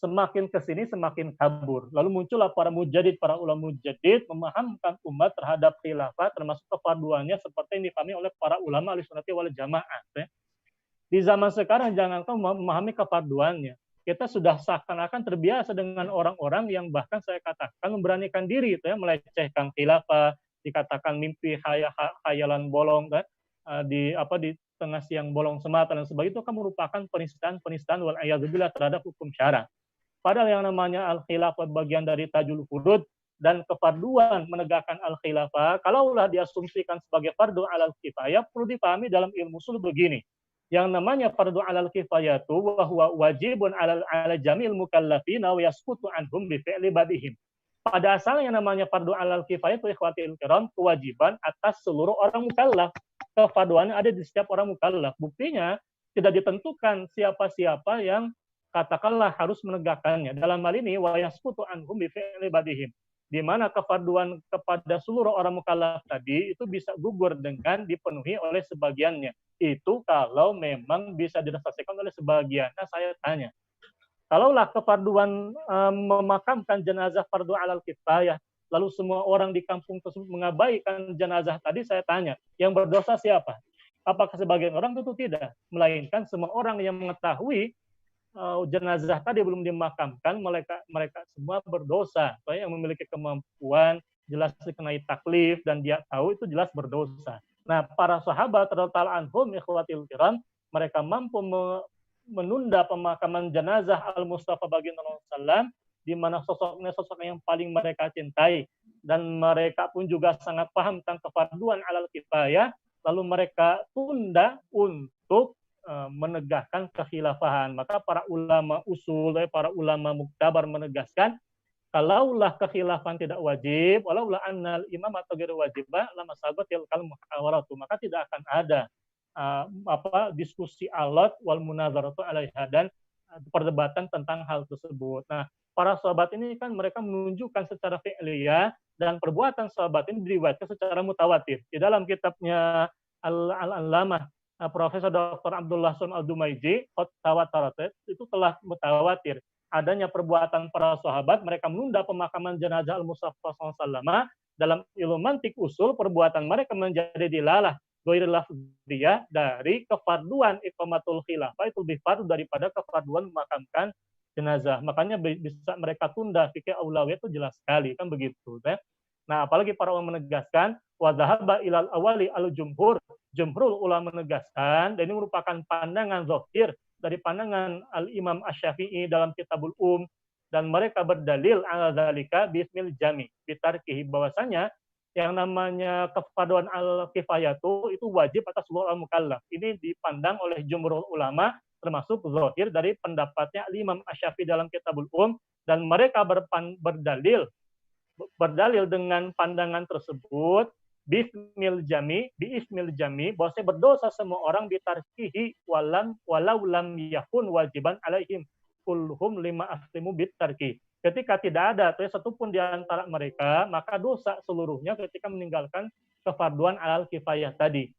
Speaker 2: Semakin kesini semakin kabur. Lalu muncullah para mujadid, para ulama mujadid memahamkan umat terhadap khilafah, termasuk kefarduannya seperti yang dipahami oleh para ulama Ahlussunnah wal Jamaah. Di zaman sekarang jangankan memahami kefarduannya, kita sudah seakan-akan terbiasa dengan orang-orang yang bahkan saya katakan memberanikan diri melecehkan khilafah, dikatakan mimpi khayalan bolong di tengah siang bolong semata dan sebagainya, itu kan merupakan penistaan wal a'yadzubillah terhadap hukum syara. Padahal yang namanya al-khilafah bagian dari tajul hudud, dan kefarduan menegakkan al-khilafah, kalaulah diasumsikan sebagai fardu alal kifayah, perlu dipahami dalam ilmu usul begini. Yang namanya fardu alal kifayah itu bahwa wajibun ala jamil mukallafina wa yasqutu anhum bi fi'li badihim. Pada asalnya yang namanya fardu alal kifayah itu ikhwatil kiram, kewajiban atas seluruh orang mukallaf. Kefarduannya ada di setiap orang mukallaf. Buktinya tidak ditentukan siapa-siapa yang katakanlah harus menegakkannya. Dalam hal ini wa yasqutu anhum bi fi'li badihim, di mana kefarduan kepada seluruh orang mukallaf tadi itu bisa gugur dengan dipenuhi oleh sebagiannya. Itu kalau memang bisa diselesaikan oleh sebagian. Nah, saya tanya, kalaulah kefarduan memakamkan jenazah fardu alal kifayah, lalu semua orang di kampung tersebut mengabaikan jenazah tadi, saya tanya, yang berdosa siapa? Apakah sebagian orang? Tentu tidak, melainkan semua orang yang mengetahui jenazah tadi belum dimakamkan, mereka semua berdosa. Yang memiliki kemampuan jelas dikenai taklif dan dia tahu, itu jelas berdosa. Nah, para sahabat radhiyallahu anhum ikhwatil kiram, mereka mampu menunda pemakaman jenazah al-Mustafa baginda sallam, di mana sosoknya sosok yang paling mereka cintai, dan mereka pun juga sangat paham tentang kefarduan alal kifayah, lalu mereka tunda untuk menegakkan kekhilafahan. Maka para ulama usul, para ulama muktabar menegaskan, kalaulah kekhilafan tidak wajib, walaulah annal imam atau ghairu wajibah, lama sahabat yalkal muhawaratu, maka tidak akan ada diskusi alat wal munazaratu alaiha, dan perdebatan tentang hal tersebut. Nah, para sahabat ini kan mereka menunjukkan secara fi'liyah, dan perbuatan sahabat ini diriwayatkan secara mutawatir. Di dalam kitabnya Al-Allamah Profesor Dr. Abdullah Sun Al-Dumaiji, tawatarat, itu telah mutawatir adanya perbuatan para sahabat, mereka menunda pemakaman jenazah al-Mustafa SAW. Dalam ilmu mantik usul, perbuatan mereka menjadi dilalah ghairil lafziyah dari kefarduan iqamatul khilafah, itu lebih fardu daripada kefarduan memakamkan jenazah. Makanya bisa mereka tunda, fikih aulawiyah itu jelas sekali, kan begitu. Nah, apalagi para ulama menegaskan, wa dhahaba ilal awali al-jumhur, jumhurul ulama menegaskan, dan ini merupakan pandangan zahir dari pandangan al-Imam Asy-Syafi'i dalam Kitabul dan mereka berdalil ala dzalika bismil jami, bitarkihi, bahwasanya yang namanya kefarduan al-kifayah itu wajib atas seluruh orang mukallaf. Ini dipandang oleh jumhurul ulama, termasuk zahir dari pendapatnya al-Imam Asy-Syafi'i dalam Kitabul dan mereka berdalil dengan pandangan tersebut biismil jami, bahwasanya berdosa semua orang bitarkihi walau lam yakun wajiban alaihim kulhum lima aslimu bitarki. Ketika tidak ada satupun di antara mereka, maka dosa seluruhnya ketika meninggalkan kefarduan alal kifayah tadi.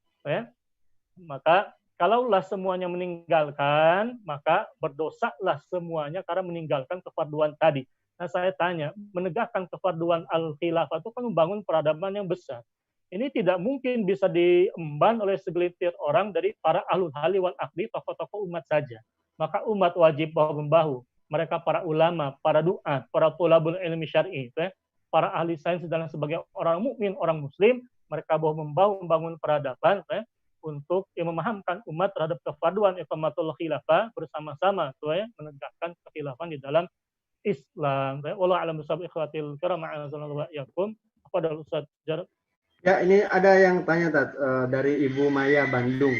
Speaker 2: Maka kalaulah semuanya meninggalkan, maka berdosalah semuanya karena meninggalkan kefarduan tadi. Nah, saya tanya, menegakkan kefarduan al-khilafah itu kan membangun peradaban yang besar. Ini tidak mungkin bisa diemban oleh segelintir orang dari para ahlul halli wal aqdi, tokoh-tokoh umat saja. Maka umat wajib bahu-membahu. Mereka para ulama, para du'at, para thalabul ilmi syar'i, para ahli sains dan sebagai orang mukmin, orang muslim, mereka bahu-membahu membangun peradaban untuk memahamkan umat terhadap kefarduan iqamatul khilafah bersama-sama menegakkan kekhilafan di dalam Islam. Wallahu a'lam bishawab ikhwatil kiram a'azallahu wa iyyakum. Kepada Ustaz Jarod.
Speaker 1: Ya, ini ada yang tanya dari Ibu Maya Bandung.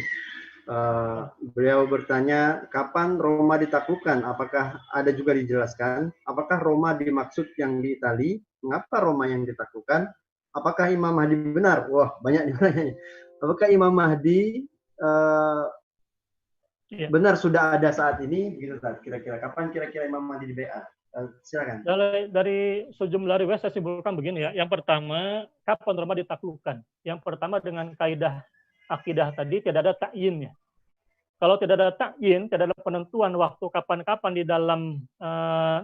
Speaker 1: Beliau bertanya, kapan Roma ditaklukkan? Apakah ada juga dijelaskan? Apakah Roma dimaksud yang di Itali? Mengapa Roma yang ditaklukkan? Apakah Imam Mahdi benar? Wah, banyak ditanyain. Apakah Imam Mahdi benar sudah ada saat ini? Gitu, kira-kira kapan kira-kira Imam Mahdi dibaiat? Silakan.
Speaker 2: Dari sejumlah riwayat saya simpulkan begini ya. Yang pertama, kapan Roma ditaklukkan? Yang pertama dengan kaidah akidah tadi tidak ada ta'yinnya. Kalau tidak ada ta'yin, tidak ada penentuan waktu kapan-kapan di dalam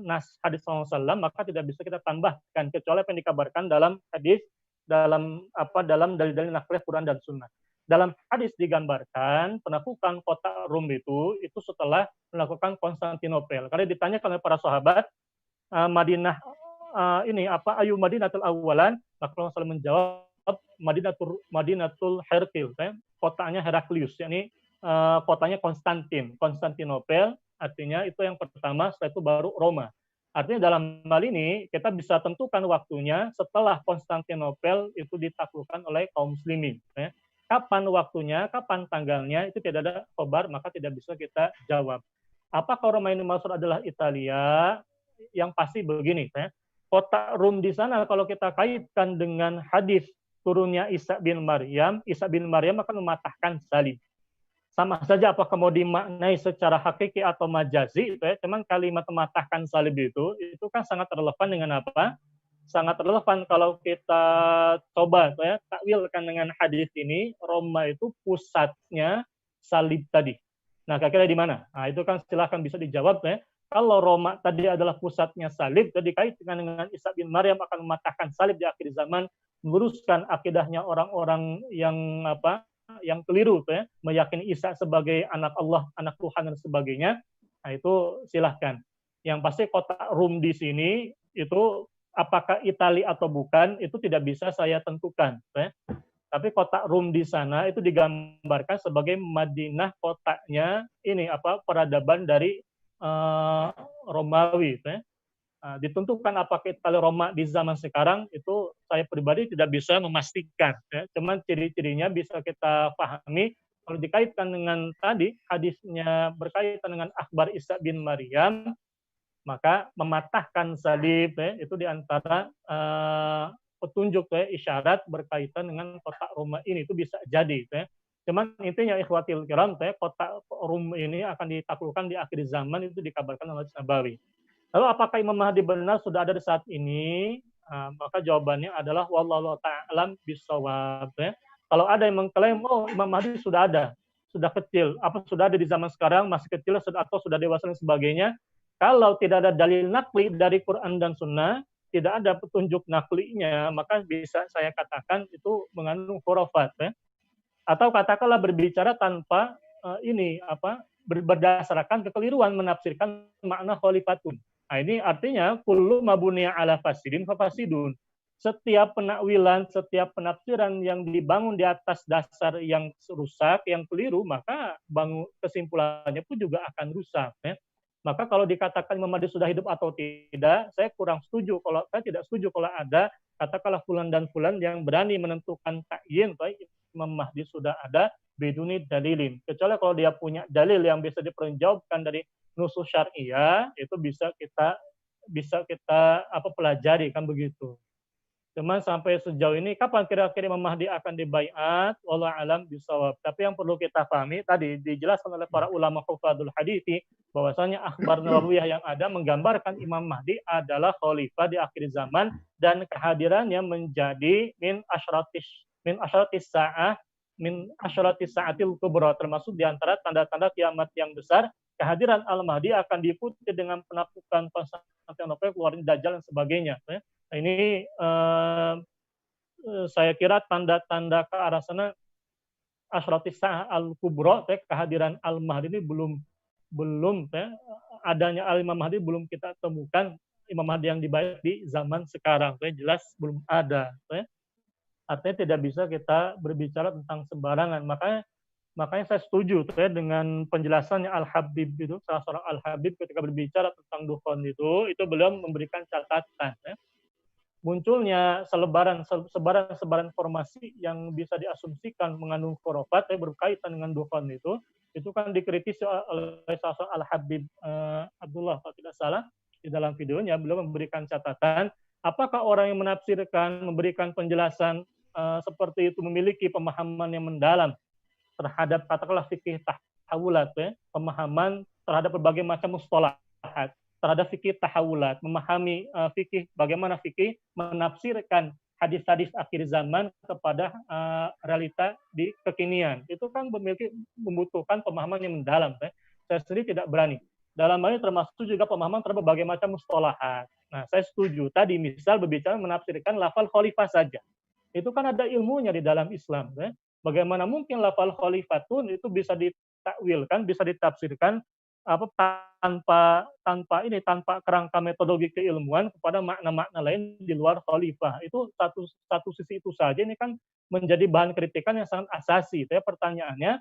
Speaker 2: nas hadis SAW, maka tidak bisa kita tambahkan kecuali apa yang dikabarkan dalam hadis, dalam dalil-dalil nakliyah Quran dan Sunnah. Dalam hadis digambarkan penaklukan kota Rum itu setelah melakukan Konstantinopel. Karena ditanyakan oleh para sahabat, Madinah ayu Madinatul Awalan, maka Rasulullah menjawab Madinatul Herkil, kotanya Heraklius, yakni kotanya Konstantinopel, artinya itu yang pertama, setelah itu baru Roma. Artinya dalam hal ini kita bisa tentukan waktunya setelah Konstantinopel itu ditaklukkan oleh kaum muslimin. Kapan waktunya, kapan tanggalnya, itu tidak ada khobar, maka tidak bisa kita jawab. Apakah Roma ini maksud adalah Italia? Yang pasti begini, kota Rum di sana kalau kita kaitkan dengan hadis turunnya Isa bin Maryam akan mematahkan salib. Sama saja apakah mau dimaknai secara hakiki atau majazi, cuman kalimat mematahkan salib itu kan sangat relevan dengan apa? Sangat relevan kalau kita coba takwilkan dengan hadis ini, Roma itu pusatnya salib tadi. Nah, kira-kira di mana? Nah, itu kan silahkan bisa dijawab. Kalau Roma tadi adalah pusatnya salib, jadi dikaitkan dengan Isa bin Maryam akan mematahkan salib di akhir zaman, meluruskan akidahnya orang-orang yang keliru, meyakini Isa sebagai anak Allah, anak Tuhan dan sebagainya. Nah, itu silahkan. Yang pasti kota Rum di sini itu apakah Italia atau bukan, itu tidak bisa saya tentukan. Tapi kota Rum di sana itu digambarkan sebagai Madinah, kotanya peradaban dari Romawi. Ditentukan apakah Italia Roma di zaman sekarang, itu saya pribadi tidak bisa memastikan. Cuman ciri-cirinya bisa kita pahami kalau dikaitkan dengan tadi hadisnya berkaitan dengan akhbar Isa bin Maryam, maka mematahkan salib itu diantara petunjuk isyarat berkaitan dengan kota Roma ini, itu bisa jadi. Cuman intinya ikhwatil kiram, kota Rum ini akan ditaklukkan di akhir zaman, itu dikabarkan oleh Nabawi. Lalu apakah Imam Mahdi benar sudah ada di saat ini? Maka jawabannya adalah wallahu ta'alam bishawab. Kalau ada yang mengklaim Imam Mahdi sudah ada, sudah kecil, sudah ada di zaman sekarang, masih kecil atau sudah dewasa dan sebagainya, kalau tidak ada dalil nakli dari Quran dan Sunnah, tidak ada petunjuk naklinya, maka bisa saya katakan itu mengandung khurafat. Atau katakanlah berbicara tanpa berdasarkan kekeliruan menafsirkan makna khalifatun. Nah, ini artinya kullu mabuniya ala fasidin fafasidun. Setiap penakwilan, setiap penafsiran yang dibangun di atas dasar yang rusak, yang keliru, maka kesimpulannya pun juga akan rusak. Maka kalau dikatakan Imam Mahdi sudah hidup atau tidak, saya kurang setuju. Saya tidak setuju kalau ada katakanlah fulan dan fulan yang berani menentukan ta'yin, Imam Mahdi sudah ada biduni dalilin. Kecuali kalau dia punya dalil yang bisa dipertanggungjawabkan dari nusus syariah, itu bisa kita pelajari, kan begitu. Cuman sampai sejauh ini kapan kira-kira Imam Mahdi akan dibaiat? Wallahu alam bisawab. Tapi yang perlu kita pahami tadi dijelaskan oleh para ulama hufadzul hadithi bahwasanya akhbar nabawiyah yang ada menggambarkan Imam Mahdi adalah khalifah di akhir zaman dan kehadirannya menjadi min asyratis sa'atil kubra, termasuk di antara tanda-tanda kiamat yang besar. Kehadiran Al-Mahdi akan diikuti dengan penaklukan Konstantinopel, keluarin Dajjal dan sebagainya. Ini saya kira tanda-tanda ke arah sana asyratis sa'ah al-kubra, kehadiran Al-Mahdi ini belum adanya Al-Imam Mahdi belum kita temukan Imam Mahdi yang dibayar di zaman sekarang. Jelas belum ada. Artinya tidak bisa kita berbicara tentang sembarangan. Makanya Makanya saya setuju tuh ya dengan penjelasannya Al-Habib itu, salah seorang Al-Habib ketika berbicara tentang dukhon itu beliau memberikan catatan ya. Munculnya sebaran informasi yang bisa diasumsikan mengandung khurafat ya, berkaitan dengan dukhon itu kan dikritisi oleh salah seorang Al-Habib Abdullah kalau tidak salah. Di dalam videonya beliau memberikan catatan apakah orang yang menafsirkan, memberikan penjelasan seperti itu memiliki pemahaman yang mendalam terhadap katakanlah fikih tahawulat ya, pemahaman terhadap berbagai macam mustalahat, terhadap fikih tahawulat, memahami fikih bagaimana fikih menafsirkan hadis-hadis akhir zaman kepada realita di kekinian. Itu kan membutuhkan pemahaman yang mendalam ya. Saya sendiri tidak berani. Dalam hal ini termasuk juga pemahaman terhadap berbagai macam mustalahat. Nah, saya setuju tadi misal berbicara menafsirkan lafal khalifah saja. Itu kan ada ilmunya di dalam Islam ya. Bagaimana mungkin lafal khalifatun itu bisa ditakwilkan, bisa ditafsirkan tanpa kerangka metodologi keilmuan kepada makna-makna lain di luar khalifah. Itu satu sisi itu saja ini kan menjadi bahan kritikan yang sangat asasi. Ya, pertanyaannya,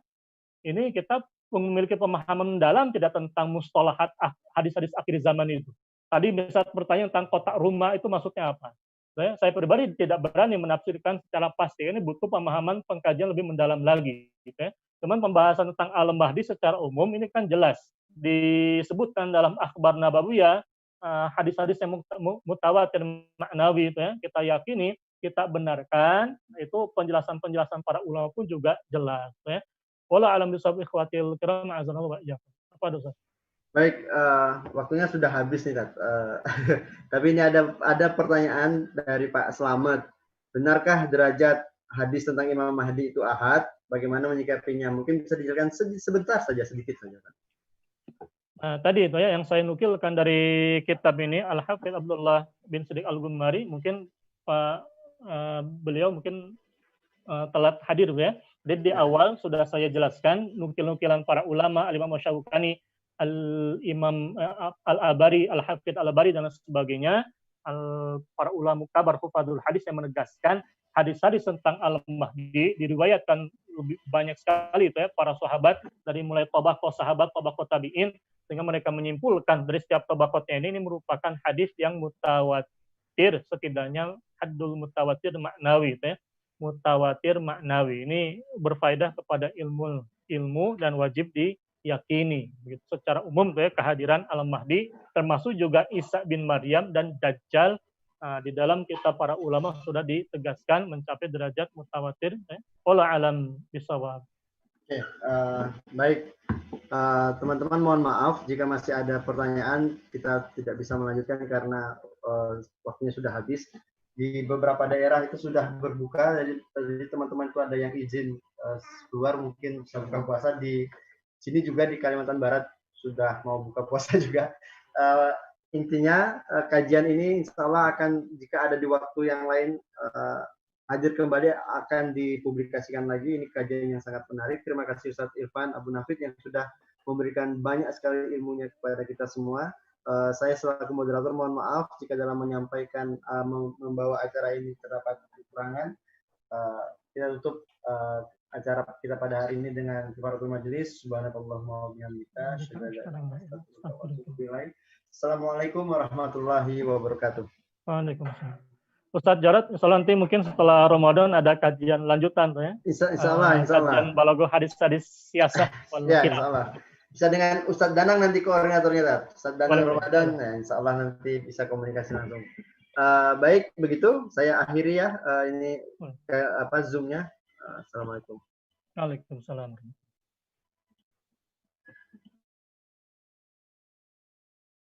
Speaker 2: ini kita memiliki pemahaman mendalam tidak tentang mustalahat hadis-hadis akhir zaman itu. Tadi misal pertanyaan tentang kotak rumah itu maksudnya apa? Saya pribadi tidak berani menafsirkan secara pasti. Ini butuh pemahaman pengkajian lebih mendalam lagi. Gitu ya. Cuman pembahasan tentang Al-Mahdi secara umum ini kan jelas disebutkan dalam akhbar nabawiyah, hadis-hadis yang mutawatir maknawi itu ya, kita yakini, kita benarkan, itu penjelasan-penjelasan para ulama pun juga jelas. Ya. Wala alam bisawab ikhwatil kiram azanallahu wa iyyakum. Apa dosa?
Speaker 1: Baik, waktunya sudah habis nih, Tat. Tapi ini ada pertanyaan dari Pak Slamet. Benarkah derajat hadis tentang Imam Mahdi itu ahad? Bagaimana menyikapinya? Mungkin bisa dijelaskan sebentar saja, sedikit saja, Tat.
Speaker 2: Nah, tadi itu ya yang saya nukilkan dari kitab ini Al-Hafidz Abdullah bin Siddiq Al-Ghumari, mungkin Pak beliau mungkin telat hadir ya. Jadi di awal sudah saya jelaskan nukil-nukilan para ulama, Al-Imam Syaukani, Al-Imam Al-Abari, Al-Hafidz Al-Abari dan sebagainya, para ulama kabar hufadzul hadis yang menegaskan hadis-hadis tentang Al-Mahdi diriwayatkan lebih banyak sekali itu ya para sahabat dari mulai tabaqah sahabat, tabaqah tabi'in, sehingga mereka menyimpulkan dari setiap tabaqatnya ini merupakan hadis yang mutawatir, setidaknya haddul mutawatir maknawi itu ya. Mutawatir maknawi ini berfaedah kepada ilmu dan wajib diyakini. Begitu. Secara umum tuh ya, kehadiran Al-Mahdi termasuk juga Isa bin Maryam dan Dajjal di dalam kitab para ulama sudah ditegaskan mencapai derajat mutawatir. Wallahu alam bisawab.
Speaker 1: Oke, baik. Teman-teman mohon maaf jika masih ada pertanyaan, kita tidak bisa melanjutkan karena waktunya sudah habis. Di beberapa daerah itu sudah berbuka, jadi teman-teman itu ada yang izin keluar mungkin bisa buka puasa. Di sini juga di Kalimantan Barat sudah mau buka puasa juga. Intinya kajian ini insya Allah akan, jika ada di waktu yang lain, hadir kembali, akan dipublikasikan lagi. Ini kajian yang sangat menarik. Terima kasih Ustadz Irfan Abu Nafid yang sudah memberikan banyak sekali ilmunya kepada kita semua. Saya selaku moderator mohon maaf jika dalam menyampaikan membawa acara ini terdapat kekurangan. Kita tutup acara kita pada hari ini dengan kifaratul majelis. Subhanallahumma wa bihamdika, Assalamualaikum warahmatullahi wabarakatuh.
Speaker 2: Waalaikumsalam. Ustadz Jarad, misalnya nanti mungkin setelah Ramadan ada kajian lanjutan ya.
Speaker 1: Insya Allah.
Speaker 2: Kajian balago hadis-hadis siasah.
Speaker 1: Ya, insya Allah. Bisa dengan Ustadz Danang nanti koordinatornya, Tat. Ustadz Danang Ramadan, nah, insya Allah nanti bisa komunikasi langsung. Baik, begitu. Saya akhiri ya ini Zoom-nya. Assalamualaikum.
Speaker 2: Waalaikumsalam.